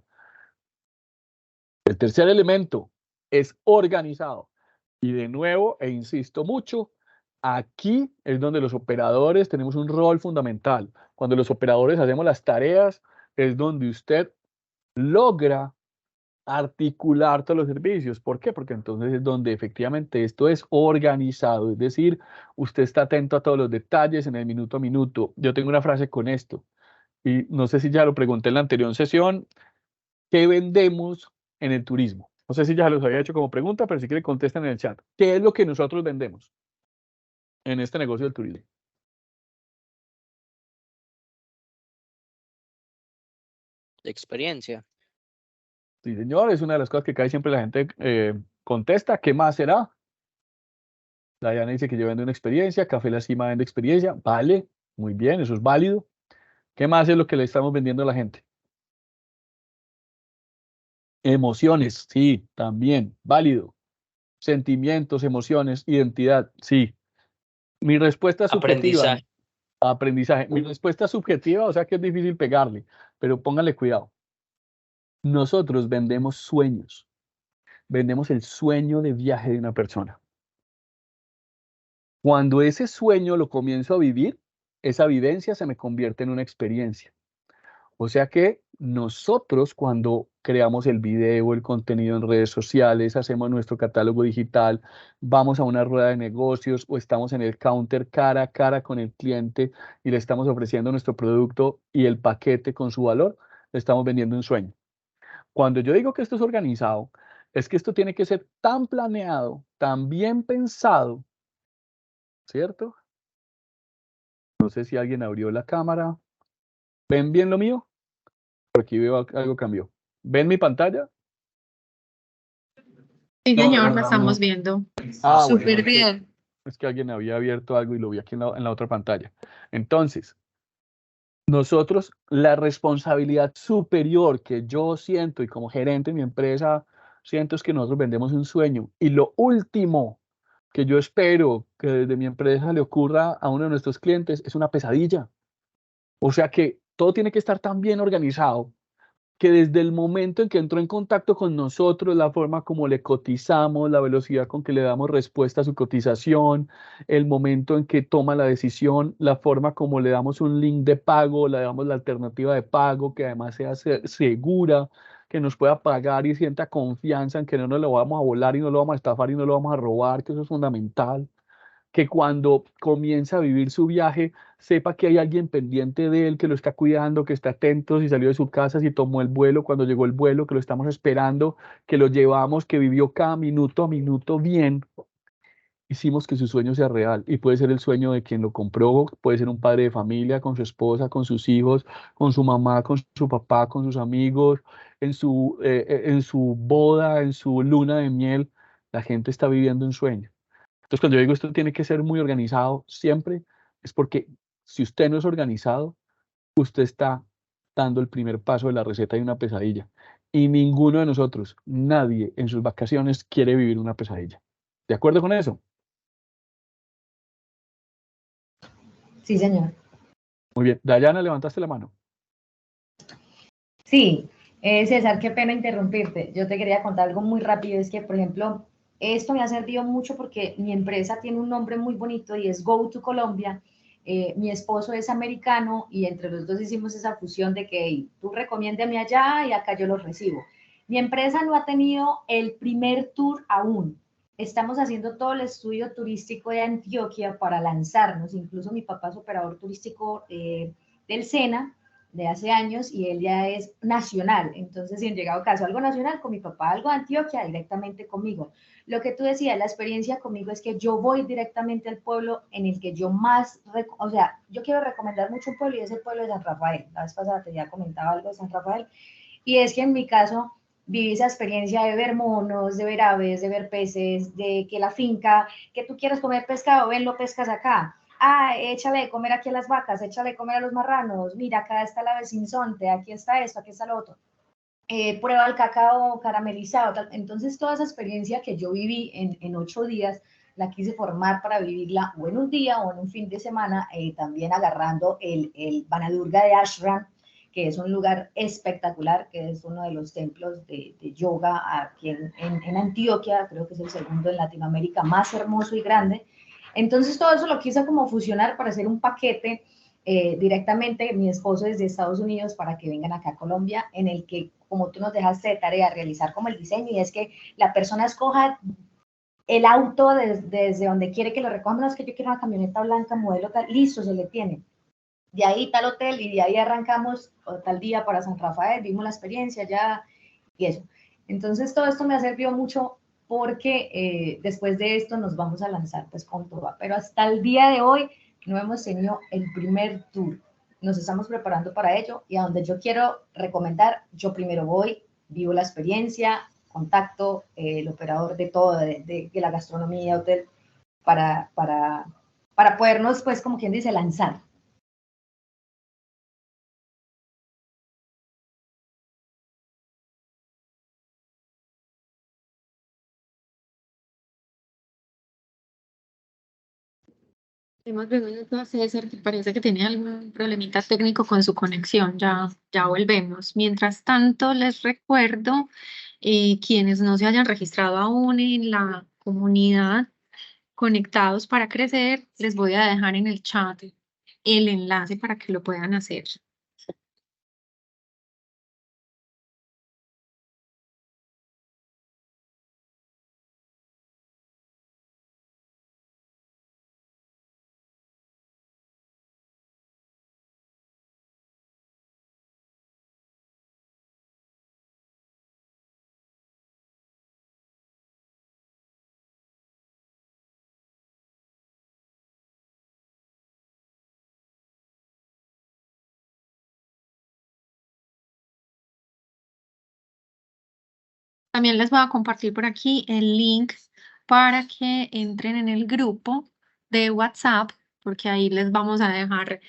El tercer elemento es organizado. Y de nuevo, e insisto mucho, aquí es donde los operadores tenemos un rol fundamental. Cuando los operadores hacemos las tareas, es donde usted logra articular todos los servicios. ¿Por qué? Porque entonces es donde efectivamente esto es organizado, es decir, usted está atento a todos los detalles en el minuto a minuto. Yo tengo una frase con esto y no sé si ya lo pregunté en la anterior sesión, ¿qué vendemos en el turismo? No sé si ya los había hecho como pregunta, pero si quiere contestan en el chat. ¿Qué es lo que nosotros vendemos en este negocio del turismo? experiencia. Sí, señor, es una de las cosas que casi siempre la gente contesta. ¿Qué más será? Diana dice que yo vendo una experiencia, Café La Cima vende experiencia. Vale, muy bien, eso es válido. ¿Qué más es lo que le estamos vendiendo a la gente? Emociones, sí, también, válido. Sentimientos, emociones, identidad, sí. Mi respuesta subjetiva, Aprendizaje. aprendizaje. Mi respuesta subjetiva, o sea que es difícil pegarle, pero póngale cuidado. Nosotros vendemos sueños, vendemos el sueño de viaje de una persona. Cuando ese sueño lo comienzo a vivir, esa vivencia se me convierte en una experiencia. O sea que nosotros cuando creamos el video, el contenido en redes sociales, hacemos nuestro catálogo digital, vamos a una rueda de negocios o estamos en el counter cara a cara con el cliente y le estamos ofreciendo nuestro producto y el paquete con su valor, le estamos vendiendo un sueño. Cuando yo digo que esto es organizado, es que esto tiene que ser tan planeado, tan bien pensado, ¿cierto? No sé si alguien abrió la cámara. ¿Ven bien lo mío? Por aquí veo algo cambió. ¿Ven mi pantalla? Sí, señor, la estamos viendo. Ah, bueno, Súper bien. es que alguien había abierto algo y lo vi aquí en la otra pantalla. Entonces, nosotros, la responsabilidad superior que yo siento y como gerente de mi empresa siento es que nosotros vendemos un sueño. Y lo último que yo espero que desde mi empresa le ocurra a uno de nuestros clientes es una pesadilla. O sea que todo tiene que estar tan bien organizado que desde el momento en que entró en contacto con nosotros, la forma como le cotizamos, la velocidad con que le damos respuesta a su cotización, el momento en que toma la decisión, la forma como le damos un link de pago, le damos la alternativa de pago, que además sea segura, que nos pueda pagar y sienta confianza en que no nos lo vamos a volar y no lo vamos a estafar y no lo vamos a robar, que eso es fundamental, que cuando comienza a vivir su viaje, sepa que hay alguien pendiente de él, que lo está cuidando, que está atento, si salió de su casa, si tomó el vuelo, cuando llegó el vuelo, que lo estamos esperando, que lo llevamos, que vivió cada minuto a minuto bien. Hicimos que su sueño sea real y puede ser el sueño de quien lo compró, puede ser un padre de familia con su esposa, con sus hijos, con su mamá, con su papá, con sus amigos, en su boda, en su luna de miel. La gente está viviendo un sueño. Entonces, cuando yo digo esto tiene que ser muy organizado siempre, es porque si usted no es organizado, usted está dando el primer paso de la receta de una pesadilla. Y ninguno de nosotros, nadie en sus vacaciones quiere vivir una pesadilla. ¿De acuerdo con eso? Sí, señor. Muy bien. Dayana, levantaste la mano. Sí, César, qué pena interrumpirte. Yo te quería contar algo muy rápido. Es que, por ejemplo, esto me ha servido mucho porque mi empresa tiene un nombre muy bonito y es Go to Colombia. Mi esposo es americano y entre los dos hicimos esa fusión de que hey, tú recomiéndame allá y acá yo los recibo. Mi empresa no ha tenido el primer tour aún. Estamos haciendo todo el estudio turístico de Antioquia para lanzarnos. Incluso mi papá es operador turístico del SENA de hace años y él ya es nacional. Entonces, si en llegado caso algo nacional con mi papá, algo de Antioquia, directamente conmigo. Lo que tú decías, la experiencia conmigo es que yo voy directamente al pueblo en el que yo más, o sea, yo quiero recomendar mucho un pueblo y es el pueblo de San Rafael. La vez pasada te había comentado algo de San Rafael y es que en mi caso viví esa experiencia de ver monos, de ver aves, de ver peces, de que la finca, que tú quieres comer pescado, ven, lo pescas acá. Ah, échale de comer aquí a las vacas, échale de comer a los marranos, mira, acá está la vecinzonte, aquí está esto, aquí está lo otro. Prueba el cacao caramelizado. Tal. Entonces, toda esa experiencia que yo viví en 8 días, la quise formar para vivirla o en un día o en un fin de semana, también agarrando el Banadurga de Ashram, que es un lugar espectacular, que es uno de los templos de yoga aquí en Antioquia, creo que es el segundo en Latinoamérica más hermoso y grande. Entonces todo eso lo quise como fusionar para hacer un paquete directamente mi esposo desde Estados Unidos para que vengan acá a Colombia, en el que, como tú nos dejaste de tarea, realizar como el diseño, y es que la persona escoja el auto desde donde quiere que lo recojan. No, es que yo quiero una camioneta blanca, modelo tal, listo, se le tiene. De ahí tal hotel y de ahí arrancamos tal día para San Rafael, vimos la experiencia ya y eso. Entonces todo esto me ha servido mucho porque después de esto nos vamos a lanzar pues con todo, pero hasta el día de hoy no hemos tenido el primer tour. nos estamos preparando para ello y a donde yo quiero recomendar, yo primero voy, vivo la experiencia, contacto el operador de todo, de la gastronomía, hotel, para podernos, pues, como quien dice, lanzar. Hemos visto a César que parece que tiene algún problemita técnico con su conexión. Ya volvemos. Mientras tanto, les recuerdo, quienes no se hayan registrado aún en la comunidad Conectados para Crecer, les voy a dejar en el chat el enlace para que lo puedan hacer. También les voy a compartir por aquí el link para que entren en el grupo de WhatsApp, porque ahí les vamos a dejar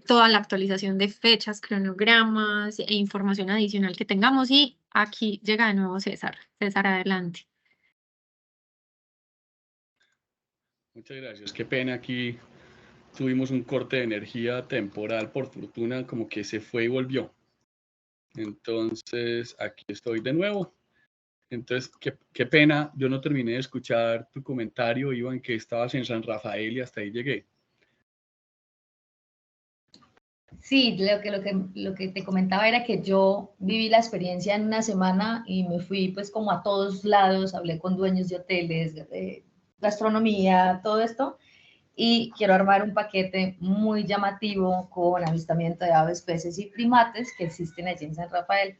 toda la actualización de fechas, cronogramas e información adicional que tengamos. Y aquí llega de nuevo César. César, adelante. Muchas gracias. Qué pena, aquí tuvimos un corte de energía temporal, por fortuna, como que se fue y volvió. Entonces, aquí estoy de nuevo. Entonces, qué pena, yo no terminé de escuchar tu comentario, Iván, que estabas en San Rafael y hasta ahí llegué. Sí, lo que te comentaba era que yo viví la experiencia en una semana y me fui pues como a todos lados, hablé con dueños de hoteles, gastronomía, todo esto, y quiero armar un paquete muy llamativo con avistamiento de aves, peces y primates que existen allí en San Rafael.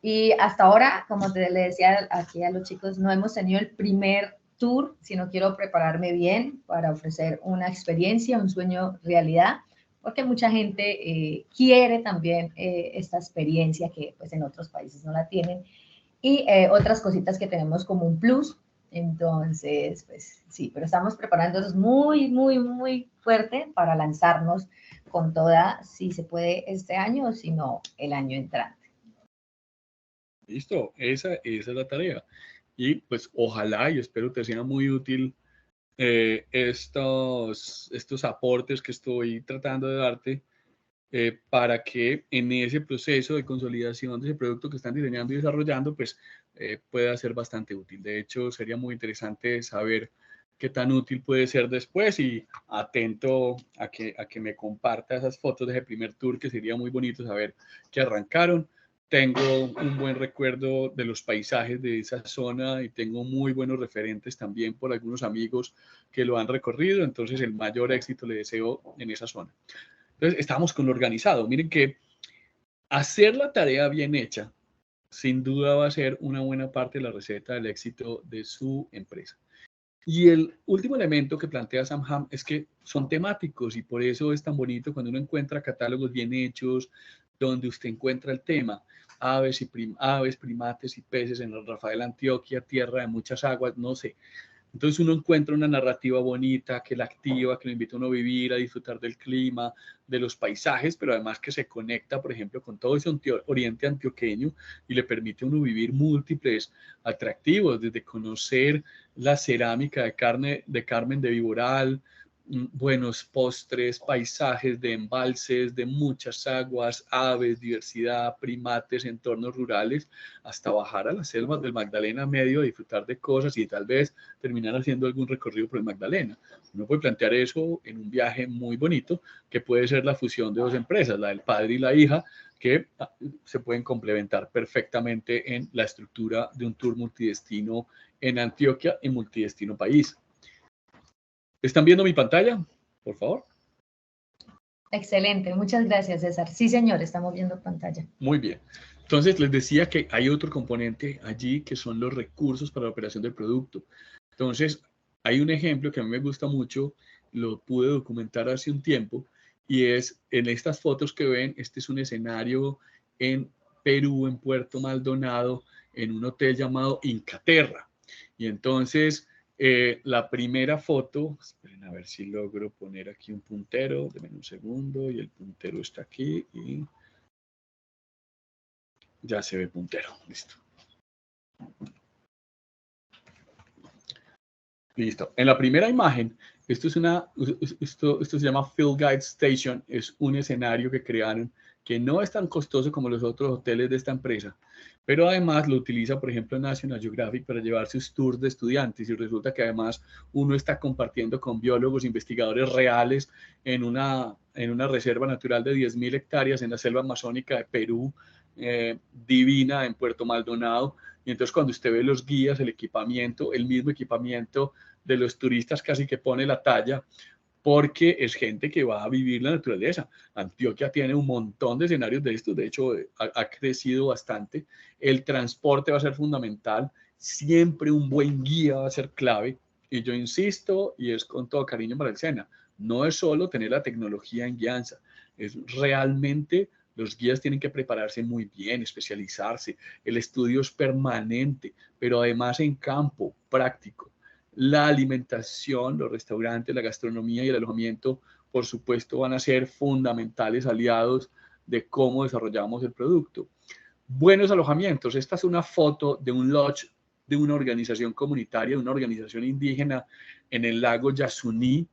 Y hasta ahora, como le decía aquí a los chicos, no hemos tenido el primer tour, sino quiero prepararme bien para ofrecer una experiencia, un sueño realidad, porque mucha gente quiere también esta experiencia que pues en otros países no la tienen, y otras cositas que tenemos como un plus. Entonces, pues sí, pero estamos preparándonos muy, muy, muy fuerte para lanzarnos con toda, si se puede este año o si no, el año entrante. Listo, esa es la tarea. Y pues ojalá y espero te sea muy útil estos aportes que estoy tratando de darte para que en ese proceso de consolidación de ese producto que están diseñando y desarrollando, pues pueda ser bastante útil. De hecho, sería muy interesante saber qué tan útil puede ser después y atento a que me comparta esas fotos de ese primer tour, que sería muy bonito saber que arrancaron. Tengo un buen recuerdo de los paisajes de esa zona y tengo muy buenos referentes también por algunos amigos que lo han recorrido, entonces el mayor éxito le deseo en esa zona. Entonces, estamos con lo organizado. Miren que hacer la tarea bien hecha, sin duda va a ser una buena parte de la receta del éxito de su empresa. Y el último elemento que plantea Samham es que son temáticos y por eso es tan bonito cuando uno encuentra catálogos bien hechos, donde usted encuentra el tema, aves, primates y peces en el Rafael Antioquia, tierra de muchas aguas, no sé. Entonces uno encuentra una narrativa bonita que la activa, que lo invita a uno a vivir, a disfrutar del clima, de los paisajes, pero además que se conecta, por ejemplo, con todo ese oriente antioqueño y le permite a uno vivir múltiples atractivos, desde conocer la cerámica de Carmen de Viboral, buenos postres, paisajes de embalses, de muchas aguas, aves, diversidad, primates, entornos rurales, hasta bajar a las selvas del Magdalena Medio a disfrutar de cosas y tal vez terminar haciendo algún recorrido por el Magdalena. Uno puede plantear eso en un viaje muy bonito, que puede ser la fusión de dos empresas, la del padre y la hija, que se pueden complementar perfectamente en la estructura de un tour multidestino en Antioquia y multidestino país. ¿Están viendo mi pantalla? Por favor. Excelente, muchas gracias, César. Sí, señor, estamos viendo pantalla. Muy bien. Entonces, les decía que hay otro componente allí que son los recursos para la operación del producto. Entonces, hay un ejemplo que a mí me gusta mucho, lo pude documentar hace un tiempo, y es en estas fotos que ven, este es un escenario en Perú, en Puerto Maldonado, en un hotel llamado Incaterra. Y entonces, la primera foto, esperen a ver si logro poner aquí un puntero, denme un segundo, y el puntero está aquí, y ya se ve puntero, listo. Listo. En la primera imagen, esto se llama Field Guide Station, es un escenario que crearon que no es tan costoso como los otros hoteles de esta empresa, pero además lo utiliza, por ejemplo, National Geographic para llevar sus tours de estudiantes y resulta que además uno está compartiendo con biólogos, investigadores reales en una reserva natural de 10.000 hectáreas en la selva amazónica de Perú, divina, en Puerto Maldonado. Y entonces cuando usted ve los guías, el equipamiento, el mismo equipamiento de los turistas casi que pone la talla, porque es gente que va a vivir la naturaleza. Antioquia tiene un montón de escenarios de estos, de hecho ha crecido bastante. El transporte va a ser fundamental, siempre un buen guía va a ser clave. Y yo insisto, y es con todo cariño para el SENA, no es solo tener la tecnología en guianza, es realmente los guías tienen que prepararse muy bien, especializarse. El estudio es permanente, pero además en campo, práctico. La alimentación, los restaurantes, la gastronomía y el alojamiento, por supuesto, van a ser fundamentales aliados de cómo desarrollamos el producto. Buenos alojamientos. Esta es una foto de un lodge de una organización comunitaria, de una organización indígena en el lago Yasuní,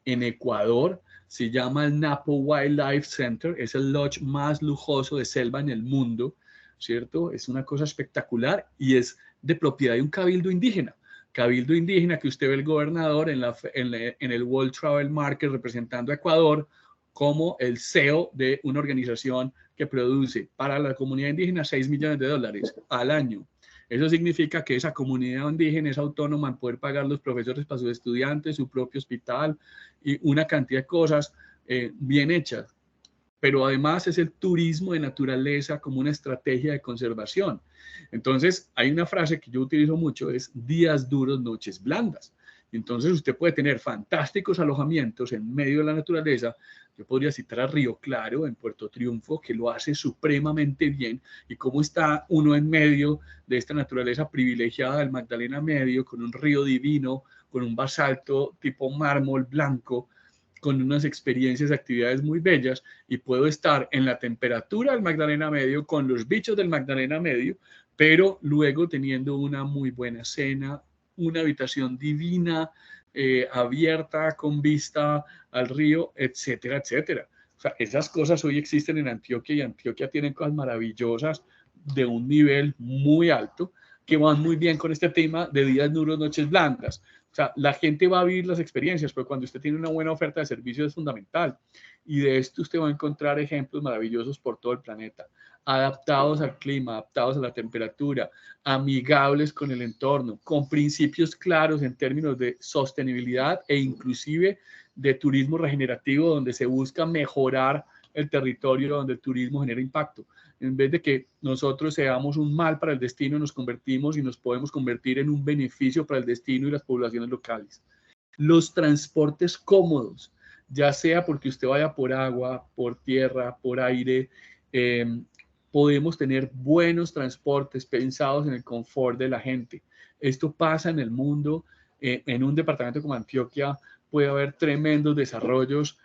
en Ecuador. Se llama el Napo Wildlife Center, es el lodge más lujoso de selva en el mundo, ¿cierto? Es una cosa espectacular y es de propiedad de un cabildo indígena que usted ve el gobernador en el World Travel Market representando a Ecuador como el CEO de una organización que produce para la comunidad indígena $6 millones al año. Eso significa que esa comunidad indígena es autónoma en poder pagar los profesores para sus estudiantes, su propio hospital y una cantidad de cosas bien hechas. Pero además es el turismo de naturaleza como una estrategia de conservación. Entonces, hay una frase que yo utilizo mucho, es días duros, noches blandas. Entonces, usted puede tener fantásticos alojamientos en medio de la naturaleza. Yo podría citar a Río Claro, en Puerto Triunfo, que lo hace supremamente bien. Y cómo está uno en medio de esta naturaleza privilegiada del Magdalena Medio, con un río divino, con un basalto tipo mármol blanco, con unas experiencias, actividades muy bellas, y puedo estar en la temperatura del Magdalena Medio, con los bichos del Magdalena Medio, pero luego teniendo una muy buena cena, una habitación divina, abierta, con vista al río, etcétera, etcétera. O sea, esas cosas hoy existen en Antioquia y Antioquia tiene cosas maravillosas de un nivel muy alto que van muy bien con este tema de días duros, noches blancas. O sea, la gente va a vivir las experiencias, pero cuando usted tiene una buena oferta de servicios es fundamental. Y de esto usted va a encontrar ejemplos maravillosos por todo el planeta, adaptados al clima, adaptados a la temperatura, amigables con el entorno, con principios claros en términos de sostenibilidad e inclusive de turismo regenerativo, donde se busca mejorar el territorio, donde el turismo genera impacto. En vez de que nosotros seamos un mal para el destino, nos convertimos y nos podemos convertir en un beneficio para el destino y las poblaciones locales. Los transportes cómodos, ya sea porque usted vaya por agua, por tierra, por aire, podemos tener buenos transportes pensados en el confort de la gente. Esto pasa en el mundo. En un departamento como Antioquia puede haber tremendos desarrollos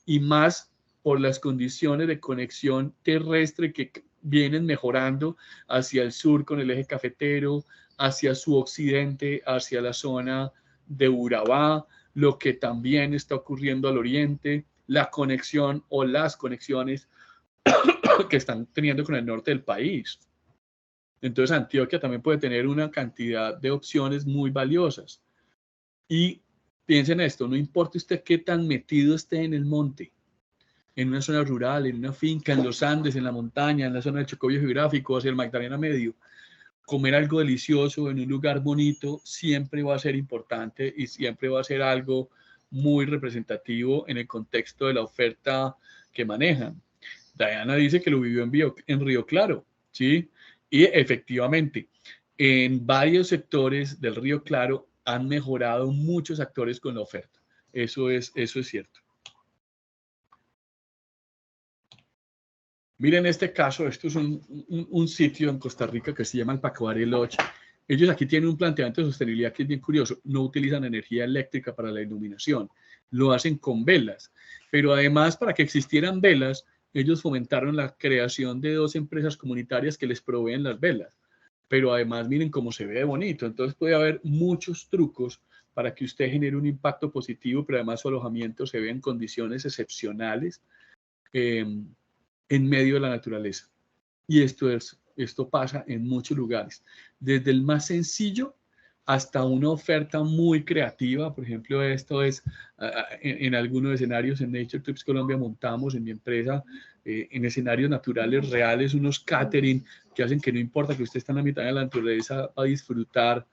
y más por las condiciones de conexión terrestre que vienen mejorando hacia el sur con el eje cafetero, hacia su occidente, hacia la zona de Urabá, lo que también está ocurriendo al oriente, la conexión o las conexiones que están teniendo con el norte del país. Entonces Antioquia también puede tener una cantidad de opciones muy valiosas. Y piensen esto, no importa usted qué tan metido esté en el monte, en una zona rural, en una finca, en los Andes, en la montaña, en la zona del Chocobio geográfico, hacia el Magdalena Medio, comer algo delicioso en un lugar bonito siempre va a ser importante y siempre va a ser algo muy representativo en el contexto de la oferta que manejan. Diana dice que lo vivió en Río Claro, ¿sí? Y efectivamente, en varios sectores del Río Claro han mejorado muchos actores con la oferta. Eso es cierto. Miren este caso, esto es un sitio en Costa Rica que se llama el Pacoare Lodge. Ellos aquí tienen un planteamiento de sostenibilidad que es bien curioso. No utilizan energía eléctrica para la iluminación, lo hacen con velas. Pero además, para que existieran velas, ellos fomentaron la creación de 2 empresas comunitarias que les proveen las velas. Pero además, miren cómo se ve bonito. Entonces puede haber muchos trucos para que usted genere un impacto positivo, pero además su alojamiento se ve en condiciones excepcionales en medio de la naturaleza. Y esto pasa en muchos lugares, desde el más sencillo hasta una oferta muy creativa. Por ejemplo, esto es en algunos escenarios en Nature Trips Colombia montamos en mi empresa en escenarios naturales reales unos catering que hacen que no importa que usted esté en la mitad de la naturaleza, va a disfrutar.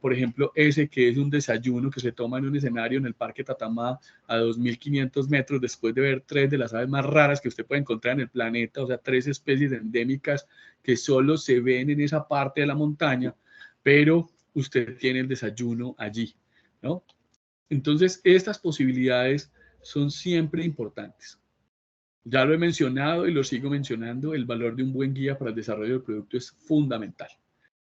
Por ejemplo, ese que es un desayuno que se toma en un escenario en el Parque Tatamá a 2.500 metros después de ver 3 de las aves más raras que usted puede encontrar en el planeta, o sea, 3 especies endémicas que solo se ven en esa parte de la montaña, pero usted tiene el desayuno allí, ¿no? Entonces, estas posibilidades son siempre importantes. Ya lo he mencionado y lo sigo mencionando, el valor de un buen guía para el desarrollo del producto es fundamental.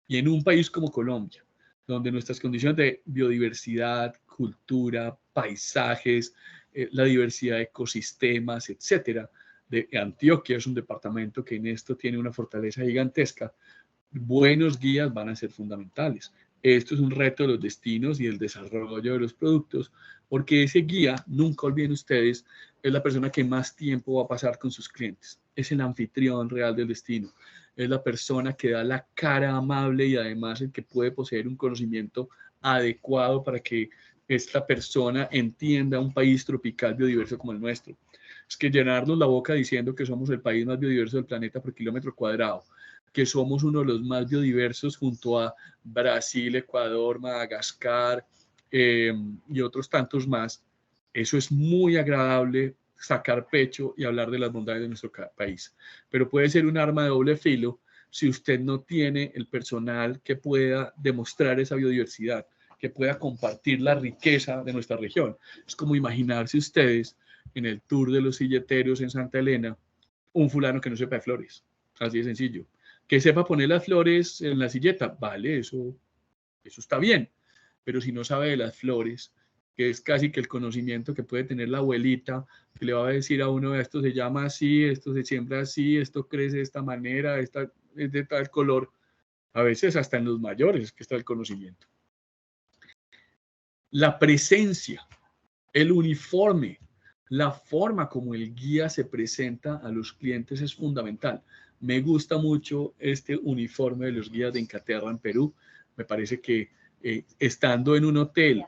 Y en un país como Colombia, donde nuestras condiciones de biodiversidad, cultura, paisajes, la diversidad de ecosistemas, etcétera, de Antioquia es un departamento que en esto tiene una fortaleza gigantesca, buenos guías van a ser fundamentales. Esto es un reto de los destinos y el desarrollo de los productos, porque ese guía, nunca olviden ustedes, es la persona que más tiempo va a pasar con sus clientes. Es el anfitrión real del destino. Es la persona que da la cara amable y además el que puede poseer un conocimiento adecuado para que esta persona entienda un país tropical biodiverso como el nuestro. Es que llenarnos la boca diciendo que somos el país más biodiverso del planeta por kilómetro cuadrado, que somos uno de los más biodiversos junto a Brasil, Ecuador, Madagascar y otros tantos más. Eso es muy agradable sacar pecho y hablar de las bondades de nuestro país. Pero puede ser un arma de doble filo si usted no tiene el personal que pueda demostrar esa biodiversidad, que pueda compartir la riqueza de nuestra región. Es como imaginarse ustedes en el tour de los silleteros en Santa Elena, un fulano que no sepa de flores. Así de sencillo. Que sepa poner las flores en la silleta, vale, eso está bien. Pero si no sabe de las flores, que es casi que el conocimiento que puede tener la abuelita, que le va a decir a uno, esto se llama así, esto se siembra así, esto crece de esta manera, esta es de tal color. A veces hasta en los mayores que está el conocimiento. La presencia, el uniforme, la forma como el guía se presenta a los clientes es fundamental. Me gusta mucho este uniforme de los guías de Incaterra en Perú. Me parece que estando en un hotel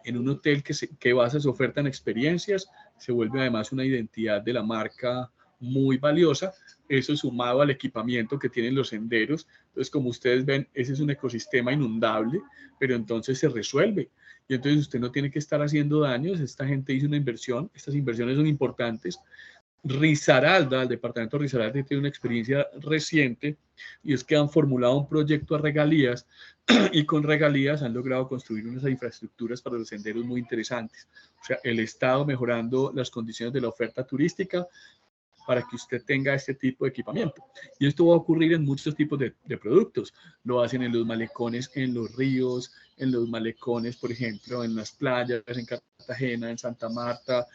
que basa su oferta en experiencias, se vuelve además una identidad de la marca muy valiosa. Eso sumado al equipamiento que tienen los senderos. Entonces, como ustedes ven, ese es un ecosistema inundable, pero entonces se resuelve. Y entonces usted no tiene que estar haciendo daños. Esta gente hizo una inversión. Estas inversiones son importantes. Risaralda, el departamento de Risaralda tiene una experiencia reciente y es que han formulado un proyecto a regalías y con regalías han logrado construir unas infraestructuras para los senderos muy interesantes. O sea, el Estado mejorando las condiciones de la oferta turística para que usted tenga este tipo de equipamiento. Y esto va a ocurrir en muchos tipos de productos. Lo hacen en los malecones, en los ríos, en los malecones, por ejemplo, en las playas, en Cartagena, en Santa Marta,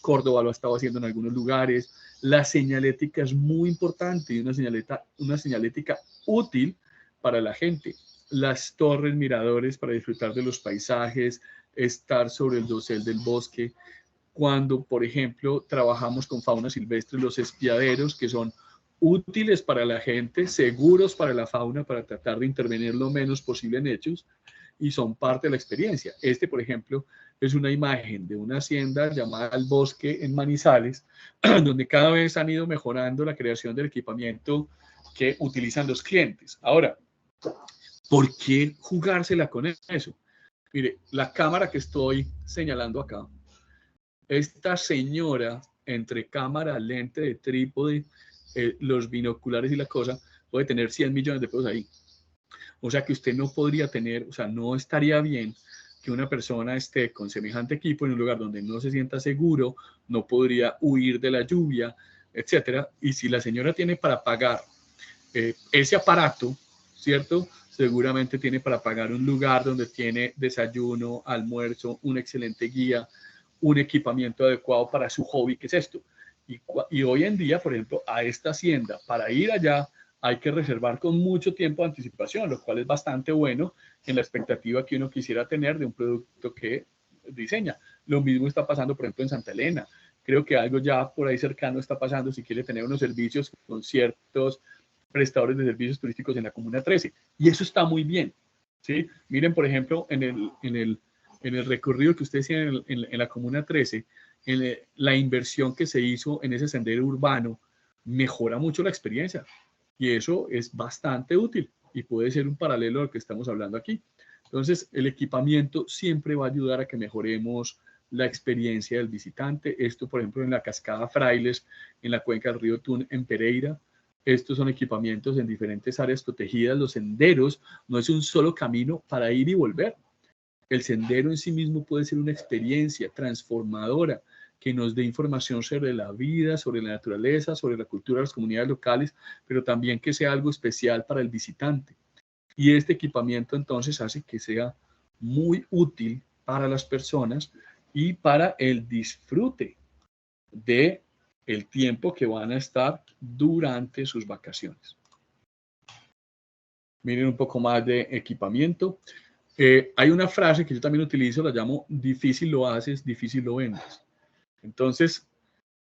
Córdoba lo ha estado haciendo en algunos lugares. La señalética es muy importante y una señalética útil para la gente. Las torres miradores para disfrutar de los paisajes, estar sobre el dosel del bosque. Cuando, por ejemplo, trabajamos con fauna silvestre, los espiaderos, que son útiles para la gente, seguros para la fauna, para tratar de intervenir lo menos posible en ellos, y son parte de la experiencia. Por ejemplo, es una imagen de una hacienda llamada El Bosque en Manizales, donde cada vez han ido mejorando la creación del equipamiento que utilizan los clientes. Ahora, ¿por qué jugársela con eso? Mire, la cámara que estoy señalando acá, esta señora, entre cámara, lente de trípode, los binoculares y la cosa, puede tener 100 millones de pesos ahí. O sea que usted no podría tener, o sea, no estaría bien que una persona esté con semejante equipo en un lugar donde no se sienta seguro, no podría huir de la lluvia, etcétera. Y si la señora tiene para pagar ese aparato, ¿cierto? Seguramente tiene para pagar un lugar donde tiene desayuno, almuerzo, una excelente guía, un equipamiento adecuado para su hobby, que es esto. Y hoy en día, por ejemplo, a esta hacienda, para ir allá, hay que reservar con mucho tiempo de anticipación, lo cual es bastante bueno en la expectativa que uno quisiera tener de un producto que diseña. Lo mismo está pasando, por ejemplo, en Santa Elena. Creo que algo ya por ahí cercano está pasando si quiere tener unos servicios con ciertos prestadores de servicios turísticos en la Comuna 13. Y eso está muy bien, ¿sí? Miren, por ejemplo, en el recorrido que ustedes tienen en la Comuna 13, la inversión que se hizo en ese sendero urbano mejora mucho la experiencia. Y eso es bastante útil y puede ser un paralelo a lo que estamos hablando aquí. Entonces, el equipamiento siempre va a ayudar a que mejoremos la experiencia del visitante. Esto, por ejemplo, en la Cascada Frailes, en la cuenca del río Tun, en Pereira. Estos son equipamientos en diferentes áreas protegidas. Los senderos no es un solo camino para ir y volver. El sendero en sí mismo puede ser una experiencia transformadora que nos dé información sobre la vida, sobre la naturaleza, sobre la cultura de las comunidades locales, pero también que sea algo especial para el visitante. Y este equipamiento entonces hace que sea muy útil para las personas y para el disfrute de el tiempo que van a estar durante sus vacaciones. Miren un poco más de equipamiento. Hay una frase que yo también utilizo, la llamo difícil lo haces, difícil lo vendes. Entonces,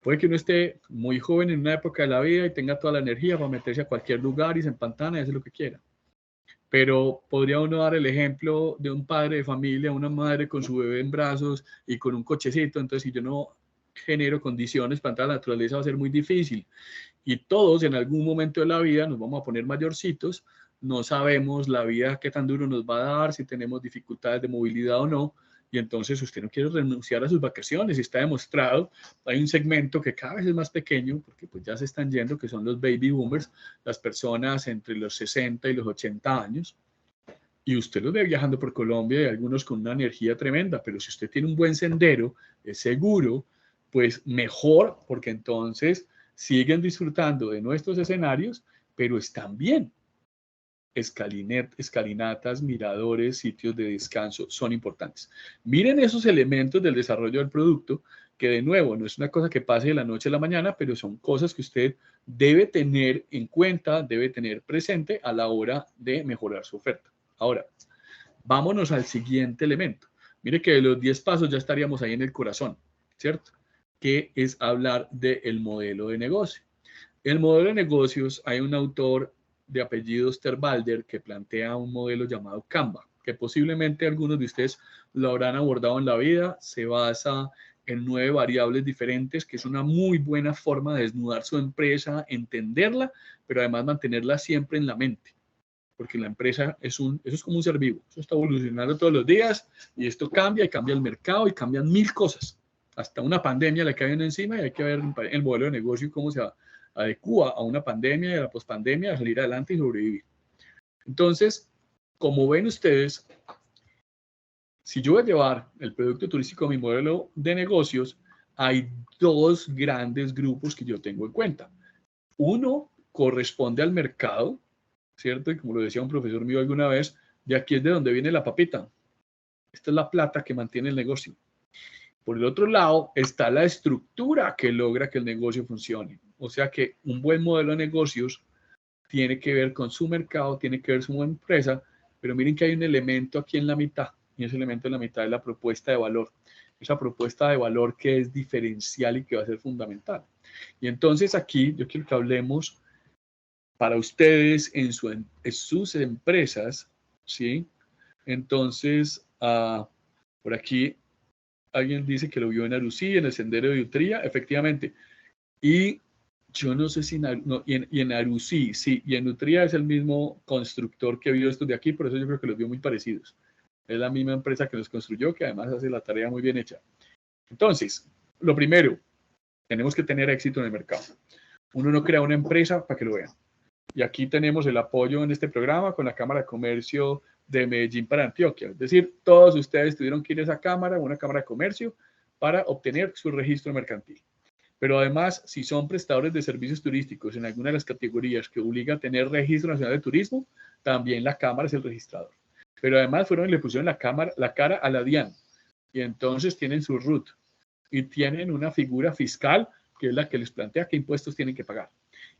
puede que uno esté muy joven en una época de la vida y tenga toda la energía para meterse a cualquier lugar y se empantana y hacer lo que quiera. Pero podría uno dar el ejemplo de un padre de familia, una madre con su bebé en brazos y con un cochecito. Entonces, si yo no genero condiciones para entrar a la naturaleza, va a ser muy difícil. Y todos en algún momento de la vida nos vamos a poner mayorcitos, no sabemos la vida qué tan duro nos va a dar, si tenemos dificultades de movilidad o no, y entonces usted no quiere renunciar a sus vacaciones, y está demostrado. Hay un segmento que cada vez es más pequeño, porque pues ya se están yendo, que son los baby boomers, las personas entre los 60 y los 80 años, y usted los ve viajando por Colombia y algunos con una energía tremenda, pero si usted tiene un buen sendero, es seguro, pues mejor, porque entonces siguen disfrutando de nuestros escenarios, pero están bien. Escalinatas, miradores, sitios de descanso son importantes. Miren esos elementos del desarrollo del producto, que de nuevo no es una cosa que pase de la noche a la mañana, pero son cosas que usted debe tener en cuenta, debe tener presente a la hora de mejorar su oferta. Ahora, vámonos al siguiente elemento. Mire que de los 10 pasos ya estaríamos ahí en el corazón, ¿cierto? Que es hablar del modelo de negocio. El modelo de negocios, hay un autor de apellido Osterwalder que plantea un modelo llamado Canva, que posiblemente algunos de ustedes lo habrán abordado en la vida. Se basa en 9 variables diferentes, que es una muy buena forma de desnudar su empresa, entenderla, pero además mantenerla siempre en la mente. Porque la empresa eso es como un ser vivo, eso está evolucionando todos los días y esto cambia y cambia el mercado y cambian 1000 cosas. Hasta una pandemia le cae encima y hay que ver el modelo de negocio y cómo se adecua a una pandemia y a la pospandemia, a salir adelante y sobrevivir. Entonces, como ven ustedes, si yo voy a llevar el producto turístico a mi modelo de negocios, hay 2 grandes grupos que yo tengo en cuenta. Uno corresponde al mercado, ¿cierto? Y como lo decía un profesor mío alguna vez, de aquí es de donde viene la papita. Esta es la plata que mantiene el negocio. Por el otro lado está la estructura que logra que el negocio funcione. O sea que un buen modelo de negocios tiene que ver con su mercado, tiene que ver con su empresa, pero miren que hay un elemento aquí en la mitad, y ese elemento en la mitad es la propuesta de valor. Esa propuesta de valor que es diferencial y que va a ser fundamental. Y entonces aquí yo quiero que hablemos para ustedes en sus empresas, ¿sí? Entonces, por aquí alguien dice que lo vio en Arusí, en el sendero de Utría, efectivamente. Y yo no sé si en Arusí, sí, y en Utría es el mismo constructor que vio estos de aquí, por eso yo creo que los vio muy parecidos. Es la misma empresa que los construyó, que además hace la tarea muy bien hecha. Entonces, lo primero, tenemos que tener éxito en el mercado. Uno no crea una empresa para que lo vean. Y aquí tenemos el apoyo en este programa con la Cámara de Comercio de Medellín para Antioquia. Es decir, todos ustedes tuvieron que ir a esa cámara, una Cámara de Comercio, para obtener su registro mercantil. Pero además, si son prestadores de servicios turísticos en alguna de las categorías que obliga a tener Registro Nacional de Turismo, también la Cámara es el registrador. Pero además fueron y le pusieron la cara a la DIAN. Y entonces tienen su RUT. Y tienen una figura fiscal que es la que les plantea qué impuestos tienen que pagar.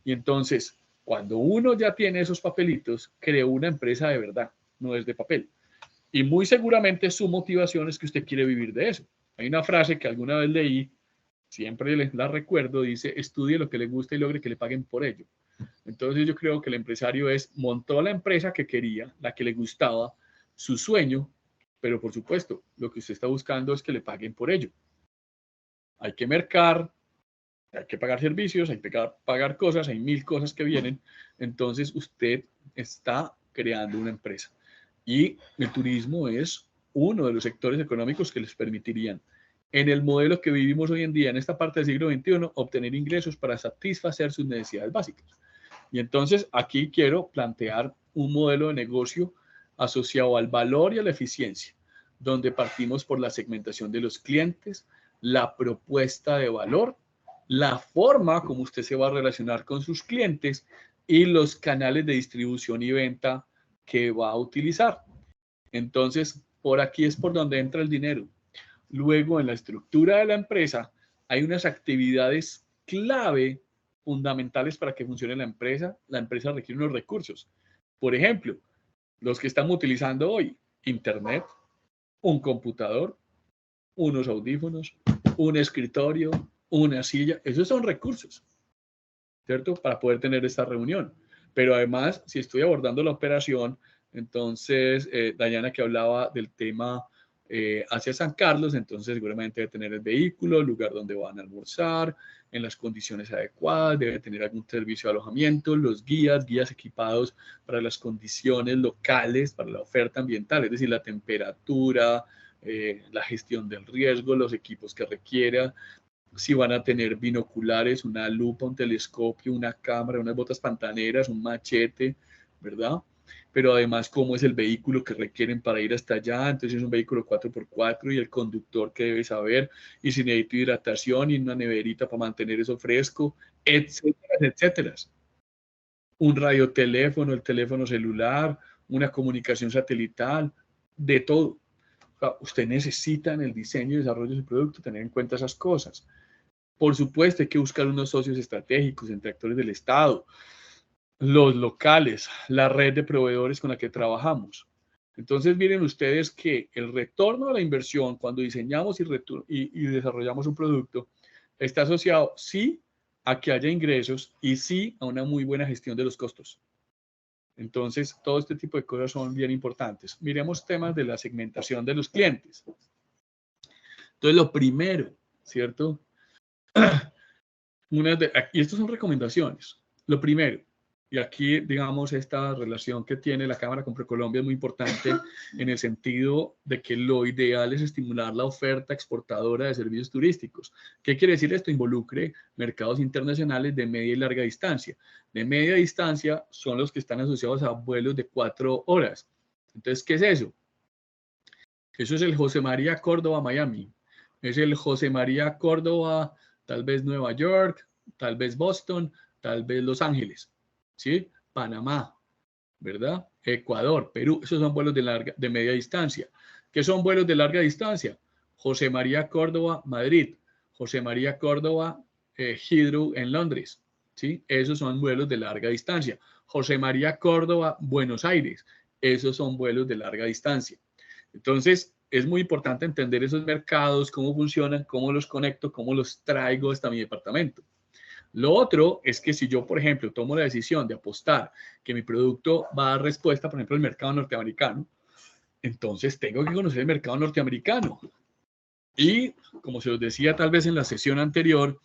Y entonces, cuando uno ya tiene esos papelitos, creó una empresa de verdad, no es de papel. Y muy seguramente su motivación es que usted quiere vivir de eso. Hay una frase que alguna vez leí, siempre la recuerdo, dice, estudie lo que le gusta y logre que le paguen por ello. Entonces yo creo que el empresario montó la empresa que quería, la que le gustaba, su sueño, pero por supuesto, lo que usted está buscando es que le paguen por ello. Hay que mercar, hay que pagar servicios, hay que pagar cosas, hay 1000 cosas que vienen. Entonces usted está creando una empresa. Y el turismo es uno de los sectores económicos que les permitirían, en el modelo que vivimos hoy en día, en esta parte del siglo XXI, obtener ingresos para satisfacer sus necesidades básicas. Y entonces aquí quiero plantear un modelo de negocio asociado al valor y a la eficiencia, donde partimos por la segmentación de los clientes, la propuesta de valor, la forma como usted se va a relacionar con sus clientes y los canales de distribución y venta que va a utilizar. Entonces, por aquí es por donde entra el dinero. Luego, en la estructura de la empresa, hay unas actividades clave fundamentales para que funcione la empresa. La empresa requiere unos recursos. Por ejemplo, los que estamos utilizando hoy, internet, un computador, unos audífonos, un escritorio, una silla, esos son recursos, ¿cierto? Para poder tener esta reunión. Pero además, si estoy abordando la operación, entonces, Dayana que hablaba del tema hacia San Carlos, entonces seguramente debe tener el vehículo, el lugar donde van a almorzar, en las condiciones adecuadas, debe tener algún servicio de alojamiento, los guías equipados para las condiciones locales, para la oferta ambiental, es decir, la temperatura, la gestión del riesgo, los equipos que requiera, si van a tener binoculares, una lupa, un telescopio, una cámara, unas botas pantaneras, un machete, ¿verdad? Pero además cómo es el vehículo que requieren para ir hasta allá, entonces es un vehículo 4x4 y el conductor que debe saber, y si necesito hidratación y una neverita para mantener eso fresco, etcétera, etcétera. Un radioteléfono, el teléfono celular, una comunicación satelital, de todo. O sea, usted necesita en el diseño y desarrollo de su producto tener en cuenta esas cosas. Por supuesto, hay que buscar unos socios estratégicos entre actores del Estado, los locales, la red de proveedores con la que trabajamos. Entonces, miren ustedes que el retorno a la inversión cuando diseñamos y desarrollamos un producto está asociado, sí, a que haya ingresos y sí a una muy buena gestión de los costos. Entonces, todo este tipo de cosas son bien importantes. Miremos temas de la segmentación de los clientes. Entonces, lo primero, ¿cierto? Y estas son recomendaciones. Lo primero, y aquí, digamos, esta relación que tiene la Cámara con ProColombia es muy importante en el sentido de que lo ideal es estimular la oferta exportadora de servicios turísticos. ¿Qué quiere decir esto? Involucre mercados internacionales de media y larga distancia. De media distancia son los que están asociados a vuelos de 4 horas. Entonces, ¿qué es eso? Eso es el José María Córdoba Miami. Es el José María Córdoba, tal vez Nueva York, tal vez Boston, tal vez Los Ángeles. ¿Sí? Panamá, ¿verdad? Ecuador, Perú, esos son vuelos de media distancia. ¿Qué son vuelos de larga distancia? José María Córdoba, Madrid, José María Córdoba, Heathrow en Londres, ¿sí? Esos son vuelos de larga distancia. José María Córdoba, Buenos Aires, esos son vuelos de larga distancia. Entonces, es muy importante entender esos mercados, cómo funcionan, cómo los conecto, cómo los traigo hasta mi departamento. Lo otro es que si yo, por ejemplo, tomo la decisión de apostar que mi producto va a dar respuesta, por ejemplo, al mercado norteamericano, entonces tengo que conocer el mercado norteamericano. Y, como se los decía tal vez en la sesión anterior,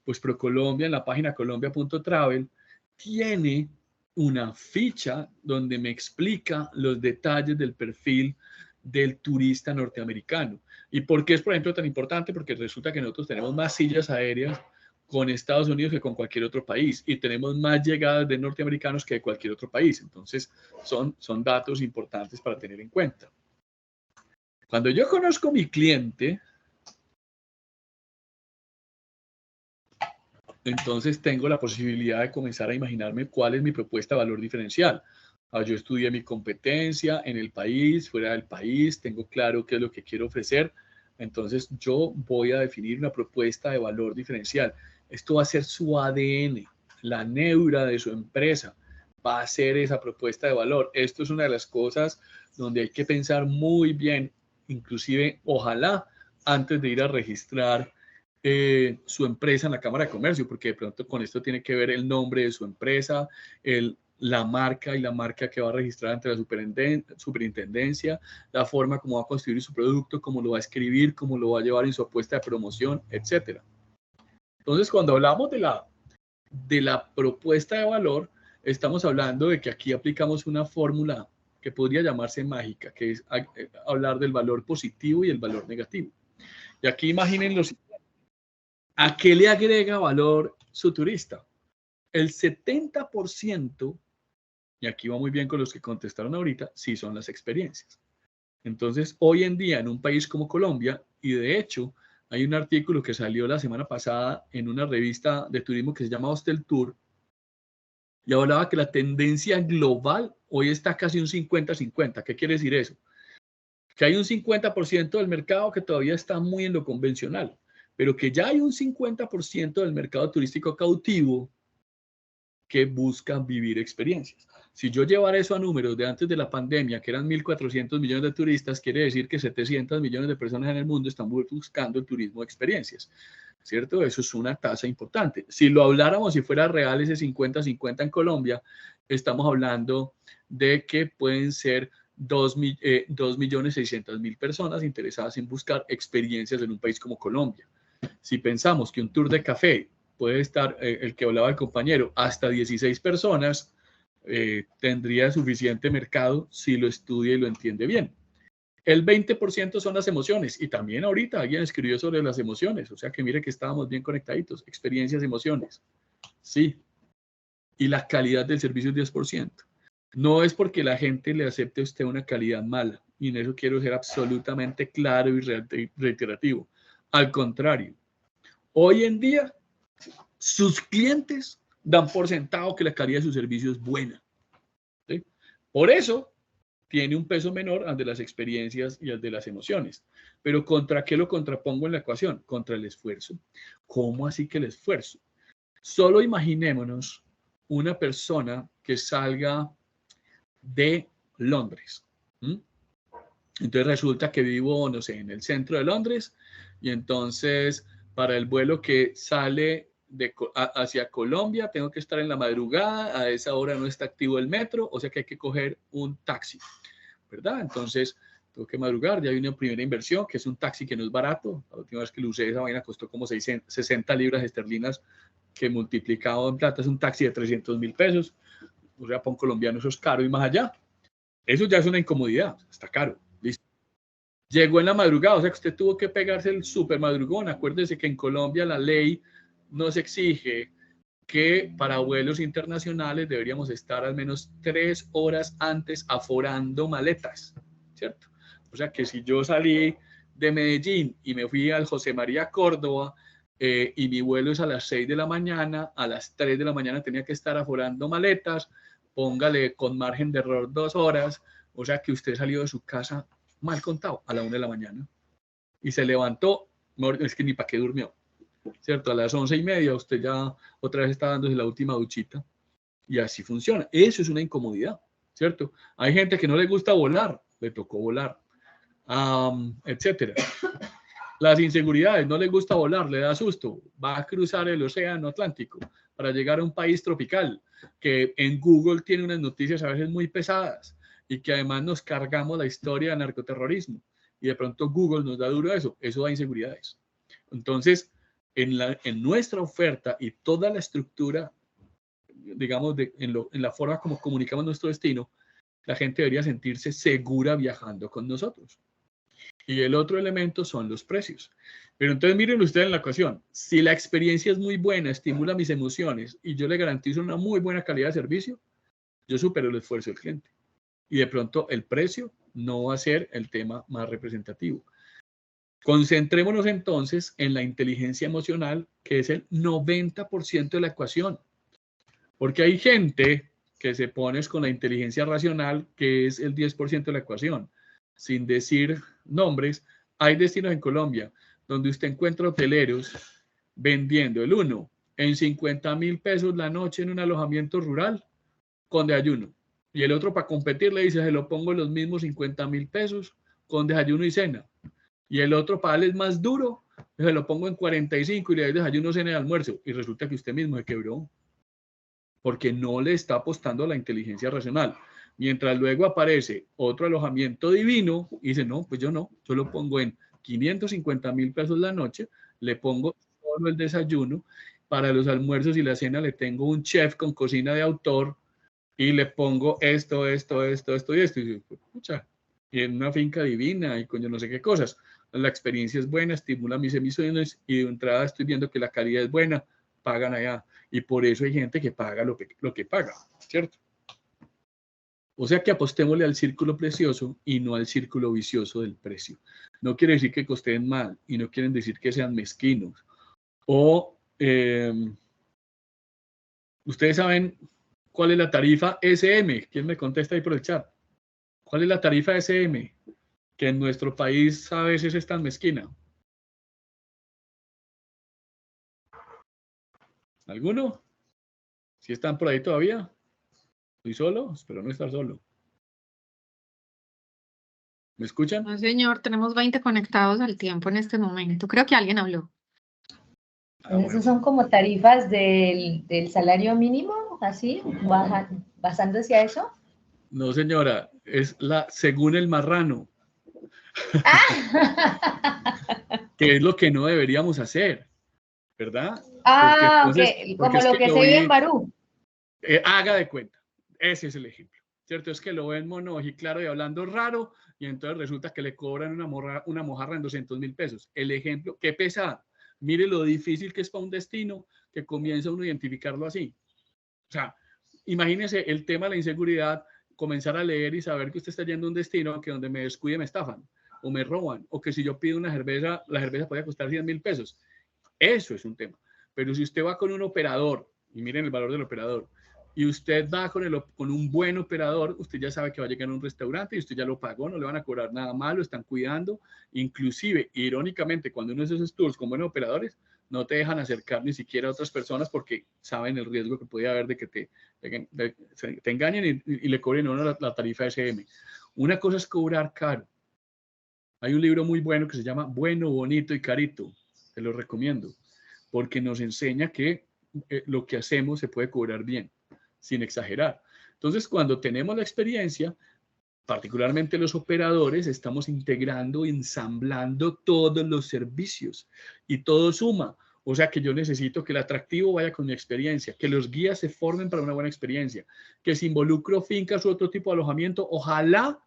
pues ProColombia en la página colombia.travel tiene una ficha donde me explica los detalles del perfil del turista norteamericano. ¿Y por qué es, por ejemplo, tan importante? Porque resulta que nosotros tenemos más sillas aéreas con Estados Unidos que con cualquier otro país y tenemos más llegadas de norteamericanos que de cualquier otro país. Entonces, son datos importantes para tener en cuenta. Cuando yo conozco a mi cliente, entonces tengo la posibilidad de comenzar a imaginarme cuál es mi propuesta de valor diferencial. Yo estudié mi competencia en el país, fuera del país, tengo claro qué es lo que quiero ofrecer. Entonces yo voy a definir una propuesta de valor diferencial. Esto va a ser su ADN, la neura de su empresa. Va a ser esa propuesta de valor. Esto es una de las cosas donde hay que pensar muy bien, inclusive ojalá antes de ir a registrar su empresa en la Cámara de Comercio, porque de pronto con esto tiene que ver el nombre de su empresa, la marca y la marca que va a registrar ante la superintendencia, la forma como va a construir su producto, cómo lo va a escribir, cómo lo va a llevar en su apuesta de promoción, etc. Entonces, cuando hablamos de la propuesta de valor, estamos hablando de que aquí aplicamos una fórmula que podría llamarse mágica, que es hablar del valor positivo y el valor negativo. Y aquí imaginen los ¿a qué le agrega valor su turista? El 70%, y aquí va muy bien con los que contestaron ahorita, sí son las experiencias. Entonces, hoy en día en un país como Colombia, y de hecho hay un artículo que salió la semana pasada en una revista de turismo que se llama Hostel Tour, y hablaba que la tendencia global hoy está casi un 50-50. ¿Qué quiere decir eso? Que hay un 50% del mercado que todavía está muy en lo convencional, pero que ya hay un 50% del mercado turístico cautivo que busca vivir experiencias. Si yo llevara eso a números de antes de la pandemia, que eran 1.400 millones de turistas, quiere decir que 700 millones de personas en el mundo están buscando el turismo de experiencias, ¿cierto? Eso es una tasa importante. Si lo habláramos, si fuera real ese 50-50 en Colombia, estamos hablando de que pueden ser 2.600.000 personas interesadas en buscar experiencias en un país como Colombia. Si pensamos que un tour de café puede estar, el que hablaba el compañero, hasta 16 personas, tendría suficiente mercado si lo estudia y lo entiende bien. El 20% son las emociones, y también ahorita alguien escribió sobre las emociones, o sea que mire que estábamos bien conectaditos, experiencias, emociones, sí, y la calidad del servicio es 10%. No es porque la gente le acepte a usted una calidad mala, y en eso quiero ser absolutamente claro y reiterativo. Al contrario, hoy en día sus clientes dan por sentado que la calidad de su servicio es buena, ¿sí? Por eso tiene un peso menor al de las experiencias y al de las emociones. Pero ¿contra qué lo contrapongo en la ecuación? Contra el esfuerzo. ¿Cómo así que el esfuerzo? Solo imaginémonos una persona que salga de Londres. Entonces resulta que vivo, no sé, en el centro de Londres, y entonces para el vuelo que sale hacia Colombia tengo que estar en la madrugada, a esa hora no está activo el metro, o sea que hay que coger un taxi, ¿verdad? Entonces tengo que madrugar, ya hay una primera inversión, que es un taxi que no es barato. La última vez que lo usé, esa vaina costó como 60 libras esterlinas, que multiplicado en plata es un taxi de 300.000 pesos. O sea, para un colombiano eso es caro y más allá. Eso ya es una incomodidad, está caro. Listo. Llegó en la madrugada, o sea que usted tuvo que pegarse el super madrugón. Acuérdese que en Colombia la ley nos exige que para vuelos internacionales deberíamos estar al menos 3 horas antes aforando maletas, ¿cierto? O sea que si yo salí de Medellín y me fui al José María Córdoba y mi vuelo es a las 6 de la mañana, a las 3 de la mañana tenía que estar aforando maletas, póngale con margen de error 2 horas, o sea que usted salió de su casa mal contado a la 1 de la mañana y se levantó, es que ni para qué durmió, ¿cierto? A las 11:30 usted ya otra vez está dándose la última duchita y así funciona. Eso es una incomodidad, ¿cierto? Hay gente que no le gusta volar, le tocó volar, etcétera. Las inseguridades, no le gusta volar, le da susto, va a cruzar el océano Atlántico para llegar a un país tropical, que en Google tiene unas noticias a veces muy pesadas y que además nos cargamos la historia de narcoterrorismo y de pronto Google nos da duro eso da inseguridades. Entonces, en nuestra oferta y toda la estructura, digamos, en la forma como comunicamos nuestro destino, la gente debería sentirse segura viajando con nosotros. Y el otro elemento son los precios. Pero entonces miren ustedes en la ecuación, si la experiencia es muy buena, estimula mis emociones y yo le garantizo una muy buena calidad de servicio, yo supero el esfuerzo del cliente. Y de pronto el precio no va a ser el tema más representativo. Concentrémonos entonces en la inteligencia emocional, que es el 90% de la ecuación. Porque hay gente que se pone con la inteligencia racional, que es el 10% de la ecuación. Sin decir nombres, hay destinos en Colombia donde usted encuentra hoteleros vendiendo el uno en 50.000 pesos la noche en un alojamiento rural con desayuno. Y el otro, para competir, le dice, se lo pongo los mismos 50.000 pesos con desayuno y cena. Y el otro, para darles más duro, se lo pongo en 45 y le doy desayuno, cena y almuerzo. Y resulta que usted mismo se quebró, porque no le está apostando a la inteligencia racional. Mientras luego aparece otro alojamiento divino y dice, no, pues yo no, yo lo pongo en 550.000 pesos la noche, le pongo solo el desayuno, para los almuerzos y la cena le tengo un chef con cocina de autor y le pongo esto y esto. Y escucha, y en una finca divina y con yo no sé qué cosas. La experiencia es buena, estimula mis emisiones y de entrada estoy viendo que la calidad es buena, pagan allá. Y por eso hay gente que paga lo que paga, ¿cierto? O sea que apostémosle al círculo precioso y no al círculo vicioso del precio. No quiere decir que costen mal y no quieren decir que sean mezquinos. O ustedes saben cuál es la tarifa SM. ¿Quién me contesta ahí por el chat? ¿Cuál es la tarifa SM? Que en nuestro país a veces es tan mezquina. ¿Alguno? ¿Sí están por ahí todavía? ¿Estoy solo? Espero no estar solo. ¿Me escuchan? No, señor, tenemos 20 conectados al tiempo en este momento. Creo que alguien habló. Esos son como tarifas del salario mínimo, así, basándose a eso. No, señora, es la según el marrano. Que es lo que no deberíamos hacer, ¿verdad? Ok, como lo que se ve en Barú. Haga de cuenta, ese es el ejemplo, ¿cierto? Es que lo ven monoji, claro, y hablando raro, y entonces resulta que le cobran una mojarra en 200.000 pesos. El ejemplo, qué pesado. Mire lo difícil que es para un destino que comienza uno a identificarlo así. O sea, imagínese el tema de la inseguridad, comenzar a leer y saber que usted está yendo a un destino que donde me descuide me estafan o me roban, o que si yo pido una cerveza, la cerveza puede costar 100.000 pesos. Eso es un tema. Pero si usted va con un operador, y miren el valor del operador, y usted va con un buen operador, usted ya sabe que va a llegar a un restaurante y usted ya lo pagó, no le van a cobrar nada malo, están cuidando. Inclusive, irónicamente, cuando uno hace esos tours con buenos operadores, no te dejan acercar ni siquiera a otras personas porque saben el riesgo que puede haber de que te engañen y le cobren a uno la tarifa SM. Una cosa es cobrar caro. Hay un libro muy bueno que se llama Bueno, Bonito y Carito. Te lo recomiendo porque nos enseña que lo que hacemos se puede cobrar bien, sin exagerar. Entonces, cuando tenemos la experiencia, particularmente los operadores, estamos integrando y ensamblando todos los servicios y todo suma. O sea que yo necesito que el atractivo vaya con mi experiencia, que los guías se formen para una buena experiencia, que si involucro fincas u otro tipo de alojamiento, ojalá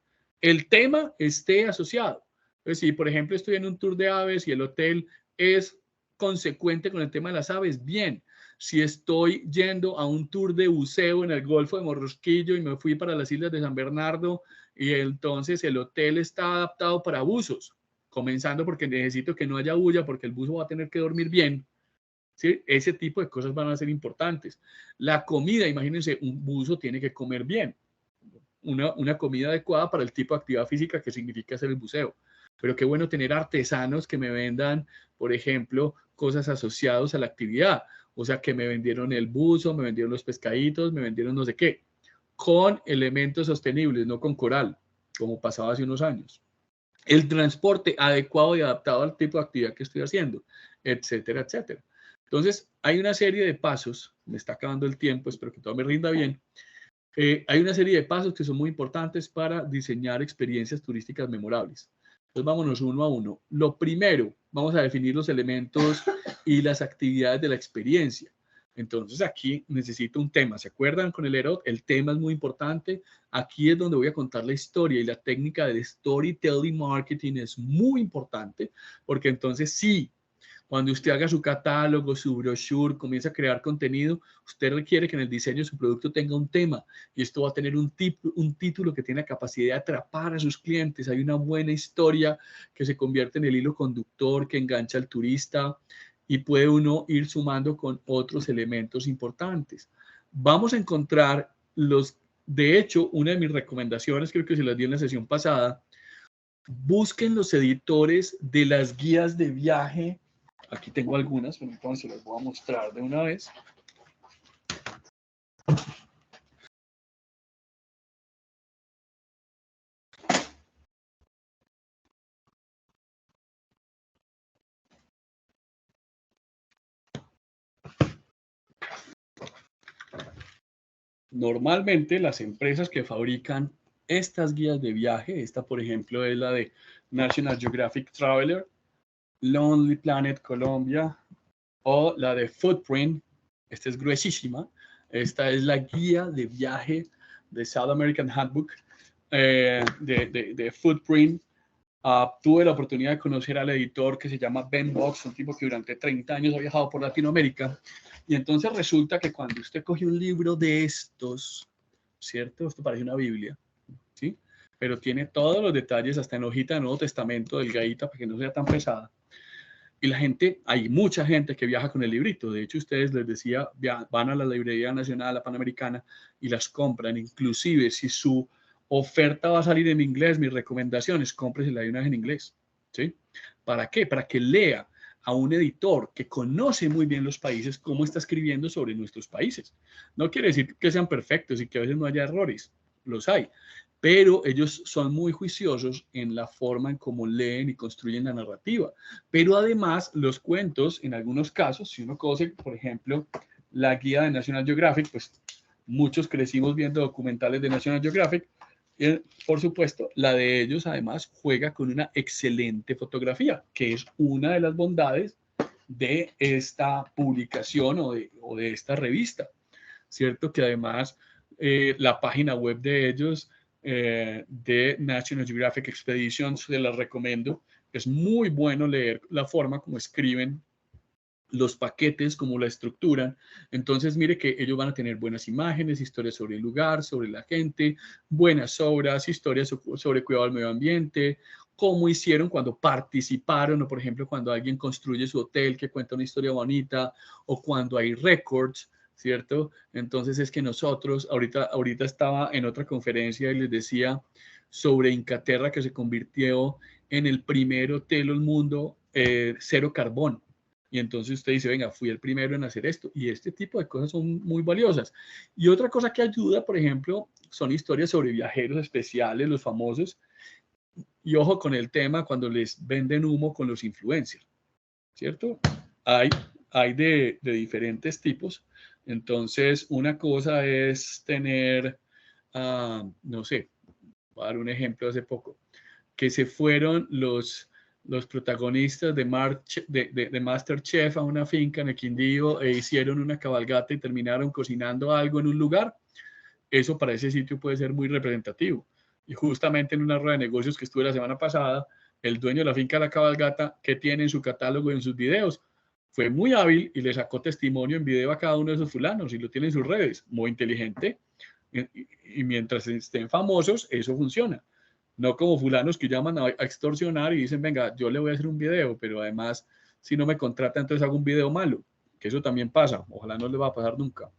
el tema esté asociado. Entonces, si por ejemplo estoy en un tour de aves y el hotel es consecuente con el tema de las aves, bien. Si estoy yendo a un tour de buceo en el Golfo de Morrosquillo y me fui para las islas de San Bernardo y entonces el hotel está adaptado para buzos, comenzando porque necesito que no haya bulla porque el buzo va a tener que dormir bien. ¿Sí? Ese tipo de cosas van a ser importantes. La comida, imagínense, un buzo tiene que comer bien. Una comida adecuada para el tipo de actividad física que significa hacer el buceo. Pero qué bueno tener artesanos que me vendan, por ejemplo, cosas asociadas a la actividad. O sea, que me vendieron el buzo, me vendieron los pescaditos, me vendieron no sé qué, con elementos sostenibles, no con coral, como pasaba hace unos años. El transporte adecuado y adaptado al tipo de actividad que estoy haciendo, etcétera, etcétera. Entonces, hay una serie de pasos, me está acabando el tiempo, espero que todo me rinda bien. Hay una serie de pasos que son muy importantes para diseñar experiencias turísticas memorables. Entonces, vámonos uno a uno. Lo primero, vamos a definir los elementos y las actividades de la experiencia. Entonces, aquí necesito un tema. ¿Se acuerdan con el EROT? El tema es muy importante. Aquí es donde voy a contar la historia y la técnica del storytelling marketing es muy importante porque entonces sí, Cuando usted haga su catálogo, su brochure, comienza a crear contenido, usted requiere que en el diseño de su producto tenga un tema y esto va a tener un título que tiene la capacidad de atrapar a sus clientes. Hay una buena historia que se convierte en el hilo conductor que engancha al turista y puede uno ir sumando con otros elementos importantes. Vamos a encontrar de hecho, una de mis recomendaciones, creo que se las di en la sesión pasada, busquen los editores de las guías de viaje. Aquí tengo algunas, pero entonces las voy a mostrar de una vez. Normalmente las empresas que fabrican estas guías de viaje, esta por ejemplo es la de National Geographic Traveler, Lonely Planet Colombia o la de Footprint, esta es gruesísima, esta es la guía de viaje de South American Handbook de Footprint. Tuve la oportunidad de conocer al editor que se llama Ben Box, un tipo que durante 30 años ha viajado por Latinoamérica. Y entonces resulta que cuando usted coge un libro de estos, ¿cierto? Esto parece una Biblia, ¿sí? Pero tiene todos los detalles, hasta en hojita de Nuevo Testamento, delgadita, para que no sea tan pesada. Y la gente, hay mucha gente que viaja con el librito. De hecho, ustedes les decía, van a la Librería Nacional, a la Panamericana, y las compran. Inclusive, si su oferta va a salir en inglés, mis recomendaciones, cómpresela de una vez en inglés, ¿sí? ¿Para qué? Para que lea a un editor que conoce muy bien los países, cómo está escribiendo sobre nuestros países. No quiere decir que sean perfectos y que a veces no haya errores, los hay, pero ellos son muy juiciosos en la forma en cómo leen y construyen la narrativa. Pero además, los cuentos, en algunos casos, si uno conoce, por ejemplo, la guía de National Geographic, pues muchos crecimos viendo documentales de National Geographic, y, por supuesto, la de ellos además juega con una excelente fotografía, que es una de las bondades de esta publicación o de esta revista, ¿cierto? Que además la página web de ellos, de National Geographic Expeditions, se las recomiendo. Es muy bueno leer la forma como escriben los paquetes, cómo la estructuran. Entonces, mire que ellos van a tener buenas imágenes, historias sobre el lugar, sobre la gente, buenas obras, historias sobre cuidado del medio ambiente, cómo hicieron cuando participaron, o por ejemplo, cuando alguien construye su hotel que cuenta una historia bonita, o cuando hay récords, ¿cierto? Entonces es que nosotros, ahorita estaba en otra conferencia y les decía sobre Inglaterra, que se convirtió en el primer hotel del mundo cero carbón. Y entonces usted dice, venga, fui el primero en hacer esto. Y este tipo de cosas son muy valiosas. Y otra cosa que ayuda, por ejemplo, son historias sobre viajeros especiales, los famosos. Y ojo con el tema cuando les venden humo con los influencers, ¿cierto? Hay de diferentes tipos. Entonces, una cosa es tener, no sé, voy a dar un ejemplo hace poco, que se fueron los protagonistas de MasterChef a una finca en el Quindío e hicieron una cabalgata y terminaron cocinando algo en un lugar. Eso para ese sitio puede ser muy representativo. Y justamente en una rueda de negocios que estuve la semana pasada, el dueño de la finca de la cabalgata, que tiene en su catálogo y en sus videos, fue muy hábil y le sacó testimonio en video a cada uno de esos fulanos y lo tiene en sus redes. Muy inteligente. Y mientras estén famosos, eso funciona. No como fulanos que llaman a extorsionar y dicen, venga, yo le voy a hacer un video, pero además, si no me contrata, entonces hago un video malo. Que eso también pasa. Ojalá no le va a pasar nunca.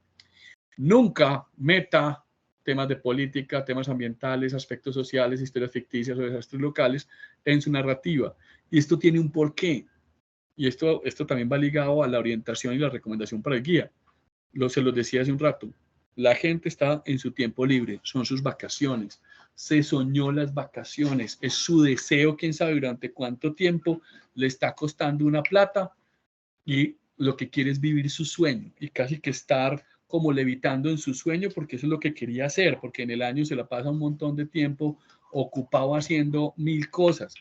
Nunca meta temas de política, temas ambientales, aspectos sociales, historias ficticias o desastres locales en su narrativa. Y esto tiene un porqué. Y esto también va ligado a la orientación y la recomendación para el guía. Se los decía hace un rato. La gente está en su tiempo libre, son sus vacaciones. Se soñó las vacaciones, es su deseo, quién sabe durante cuánto tiempo le está costando una plata y lo que quiere es vivir su sueño y casi que estar como levitando en su sueño porque eso es lo que quería hacer, porque en el año se la pasa un montón de tiempo ocupado haciendo 1000 cosas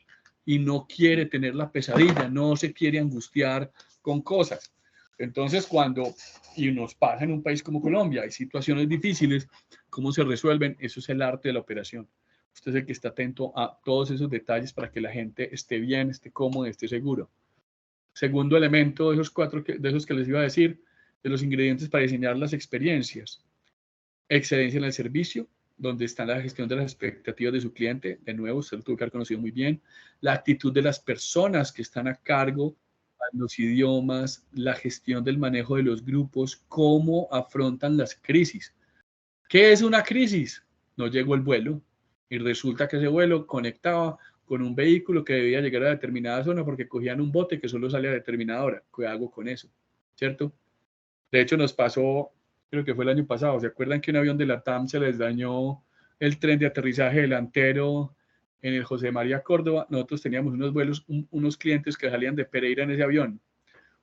y no quiere tener la pesadilla, no se quiere angustiar con cosas. Entonces, y nos pasa en un país como Colombia, hay situaciones difíciles, ¿cómo se resuelven? Eso es el arte de la operación. Usted es el que está atento a todos esos detalles para que la gente esté bien, esté cómoda, esté seguro. Segundo elemento de esos cuatro, de esos que les iba a decir, de los ingredientes para diseñar las experiencias. Excelencia en el servicio, donde está la gestión de las expectativas de su cliente. De nuevo, usted lo tuvo que haber conocido muy bien. La actitud de las personas que están a cargo, los idiomas, la gestión del manejo de los grupos, cómo afrontan las crisis. ¿Qué es una crisis? No llegó el vuelo y resulta que ese vuelo conectaba con un vehículo que debía llegar a determinada zona porque cogían un bote que solo sale a determinada hora. ¿Qué hago con eso? ¿Cierto? De hecho, nos pasó, creo que fue el año pasado. ¿Se acuerdan que un avión de la TAM se les dañó el tren de aterrizaje delantero en el José María Córdoba? Nosotros teníamos unos vuelos, unos clientes que salían de Pereira en ese avión.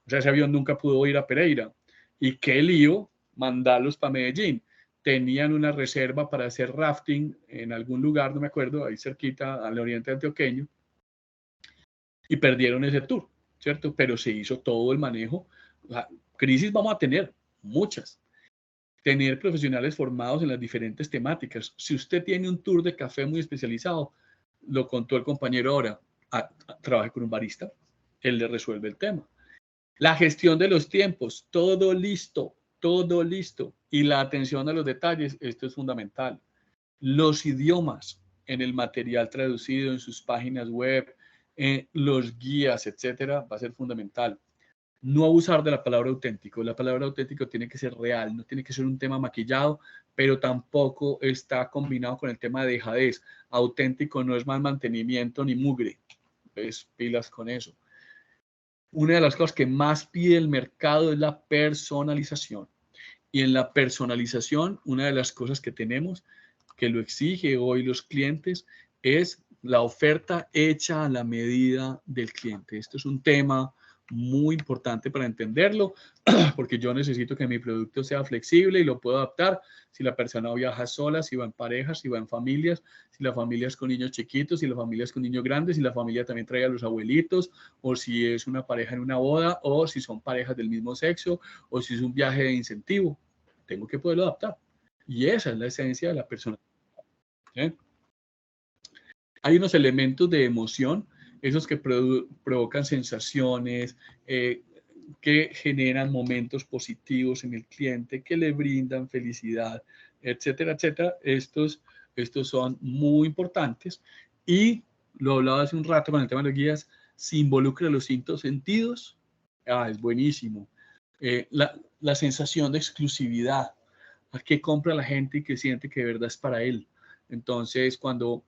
O sea, ese avión nunca pudo ir a Pereira. Y qué lío mandarlos para Medellín. Tenían una reserva para hacer rafting en algún lugar, no me acuerdo, ahí cerquita al oriente antioqueño, y perdieron ese tour, ¿cierto? Pero se hizo todo el manejo. O sea, crisis vamos a tener, muchas. Tener profesionales formados en las diferentes temáticas. Si usted tiene un tour de café muy especializado, lo contó el compañero ahora, trabaje con un barista, él le resuelve el tema. La gestión de los tiempos, todo listo, todo listo. Y la atención a los detalles, esto es fundamental. Los idiomas en el material traducido, en sus páginas web, los guías, etcétera, va a ser fundamental. No abusar de la palabra auténtico. La palabra auténtico tiene que ser real, no tiene que ser un tema maquillado, pero tampoco está combinado con el tema de dejadez. Auténtico no es más mantenimiento ni mugre. ¿Ves? Pilas con eso. Una de las cosas que más pide el mercado es la personalización. Y en la personalización, una de las cosas que tenemos, que lo exige hoy los clientes, es la oferta hecha a la medida del cliente. Esto es un tema muy importante para entenderlo, porque yo necesito que mi producto sea flexible y lo puedo adaptar si la persona viaja sola, si va en parejas, si va en familias, si la familia es con niños chiquitos, si la familia es con niños grandes, si la familia también trae a los abuelitos, o si es una pareja en una boda, o si son parejas del mismo sexo, o si es un viaje de incentivo. Tengo que poderlo adaptar. Y esa es la esencia de la persona. ¿Sí? Hay unos elementos de emoción, esos que provocan sensaciones, que generan momentos positivos en el cliente, que le brindan felicidad, etcétera, etcétera. Estos son muy importantes. Y lo hablaba hace un rato con el tema de las guías, se involucra los 5 sentidos. Es buenísimo. La sensación de exclusividad, a qué compra la gente y que siente que de verdad es para él. Entonces, cuando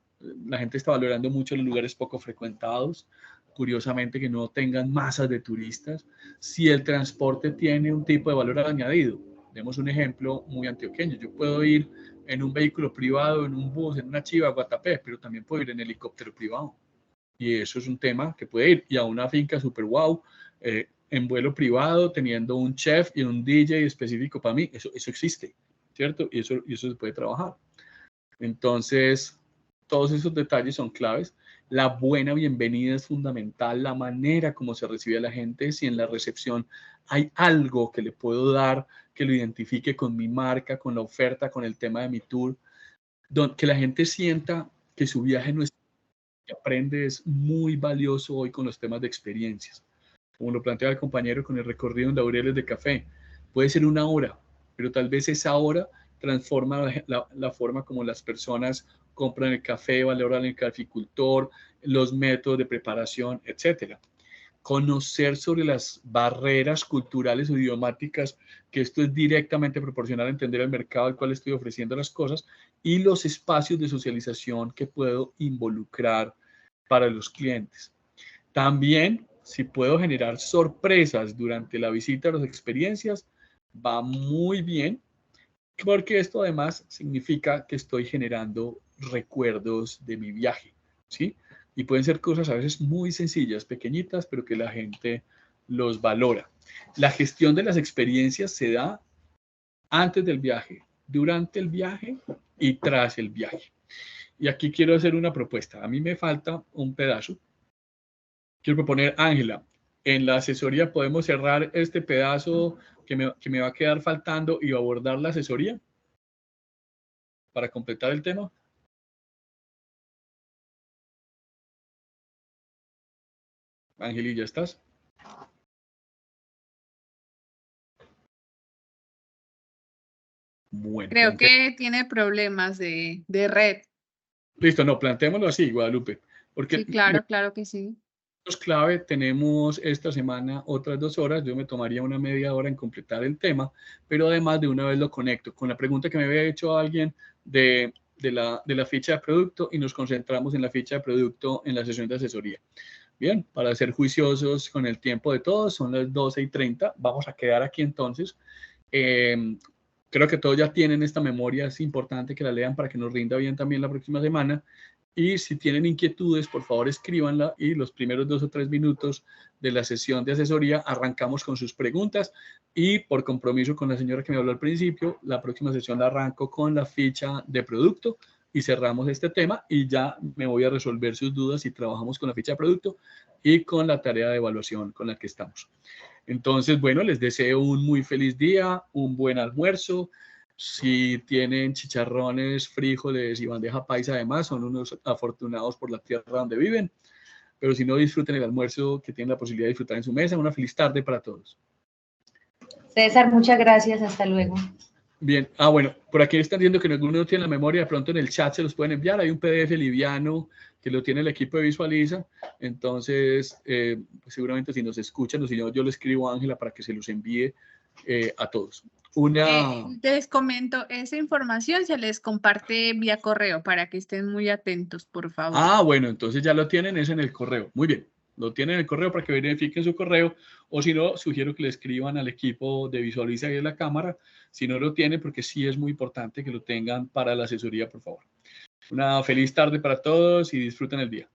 la gente está valorando mucho los lugares poco frecuentados, curiosamente que no tengan masas de turistas, si el transporte tiene un tipo de valor añadido. Demos un ejemplo muy antioqueño. Yo puedo ir en un vehículo privado, en un bus, en una chiva a Guatapé, pero también puedo ir en helicóptero privado. Y eso es un tema que puede ir. Y a una finca super wow, en vuelo privado, teniendo un chef y un DJ específico para mí. Eso existe, ¿cierto? Y eso se puede trabajar. Entonces, todos esos detalles son claves. La buena bienvenida es fundamental, la manera como se recibe a la gente, si en la recepción hay algo que le puedo dar que lo identifique con mi marca, con la oferta, con el tema de mi tour, que la gente sienta que su viaje no es que aprende, es muy valioso hoy con los temas de experiencias. Como lo plantea el compañero con el recorrido en Laureles de Café, puede ser una hora, pero tal vez esa hora transforma la forma como las personas compran el café, valoran el caficultor, los métodos de preparación, etcétera. Conocer sobre las barreras culturales o idiomáticas, que esto es directamente proporcional a entender el mercado al cual estoy ofreciendo las cosas, y los espacios de socialización que puedo involucrar para los clientes. También, si puedo generar sorpresas durante la visita a las experiencias, va muy bien, porque esto además significa que estoy generando recuerdos de mi viaje, ¿sí? Y pueden ser cosas a veces muy sencillas, pequeñitas, pero que la gente los valora. La gestión de las experiencias se da antes del viaje, durante el viaje y tras el viaje. Y aquí quiero hacer una propuesta. A mí me falta un pedazo. Quiero proponer, Ángela, en la asesoría podemos cerrar este pedazo que me va a quedar faltando y abordar la asesoría para completar el tema. Ángel, ¿ya estás? Bueno, Creo que tiene problemas de red. listo, no, planteémoslo así, Guadalupe, porque Sí, claro, claro que sí. es clave. Tenemos esta semana otras 2 horas, yo me tomaría una media hora en completar el tema, pero además de una vez lo conecto con la pregunta que me había hecho alguien de la ficha de producto y nos concentramos en la ficha de producto en la sesión de asesoría. Bien, para ser juiciosos con el tiempo de todos, son las 12:30, vamos a quedar aquí entonces. Creo que todos ya tienen esta memoria, es importante que la lean para que nos rinda bien también la próxima semana. Y si tienen inquietudes, por favor escríbanla y los primeros 2 o 3 minutos de la sesión de asesoría arrancamos con sus preguntas y por compromiso con la señora que me habló al principio, la próxima sesión la arranco con la ficha de producto y cerramos este tema y ya me voy a resolver sus dudas y trabajamos con la ficha de producto y con la tarea de evaluación con la que estamos. Entonces, bueno, les deseo un muy feliz día, un buen almuerzo. Si tienen chicharrones, frijoles y bandeja paisa, además, son unos afortunados por la tierra donde viven. Pero si no, disfruten el almuerzo que tienen la posibilidad de disfrutar en su mesa. Una feliz tarde para todos. César, muchas gracias. Hasta luego. Bien. Bueno, por aquí están viendo que alguno no tiene la memoria. De pronto en el chat se los pueden enviar. Hay un PDF liviano que lo tiene el equipo de Visualiza. Entonces, pues seguramente si nos escuchan o si no, yo le escribo a Ángela para que se los envíe a todos. Les comento, esa información se les comparte vía correo para que estén muy atentos, por favor. Bueno, entonces ya lo tienen, es en el correo. Muy bien, lo tienen en el correo para que verifiquen su correo, o si no, sugiero que le escriban al equipo de Visualiza y de la cámara, si no lo tienen, porque sí es muy importante que lo tengan para la asesoría, por favor. Una feliz tarde para todos y disfruten el día.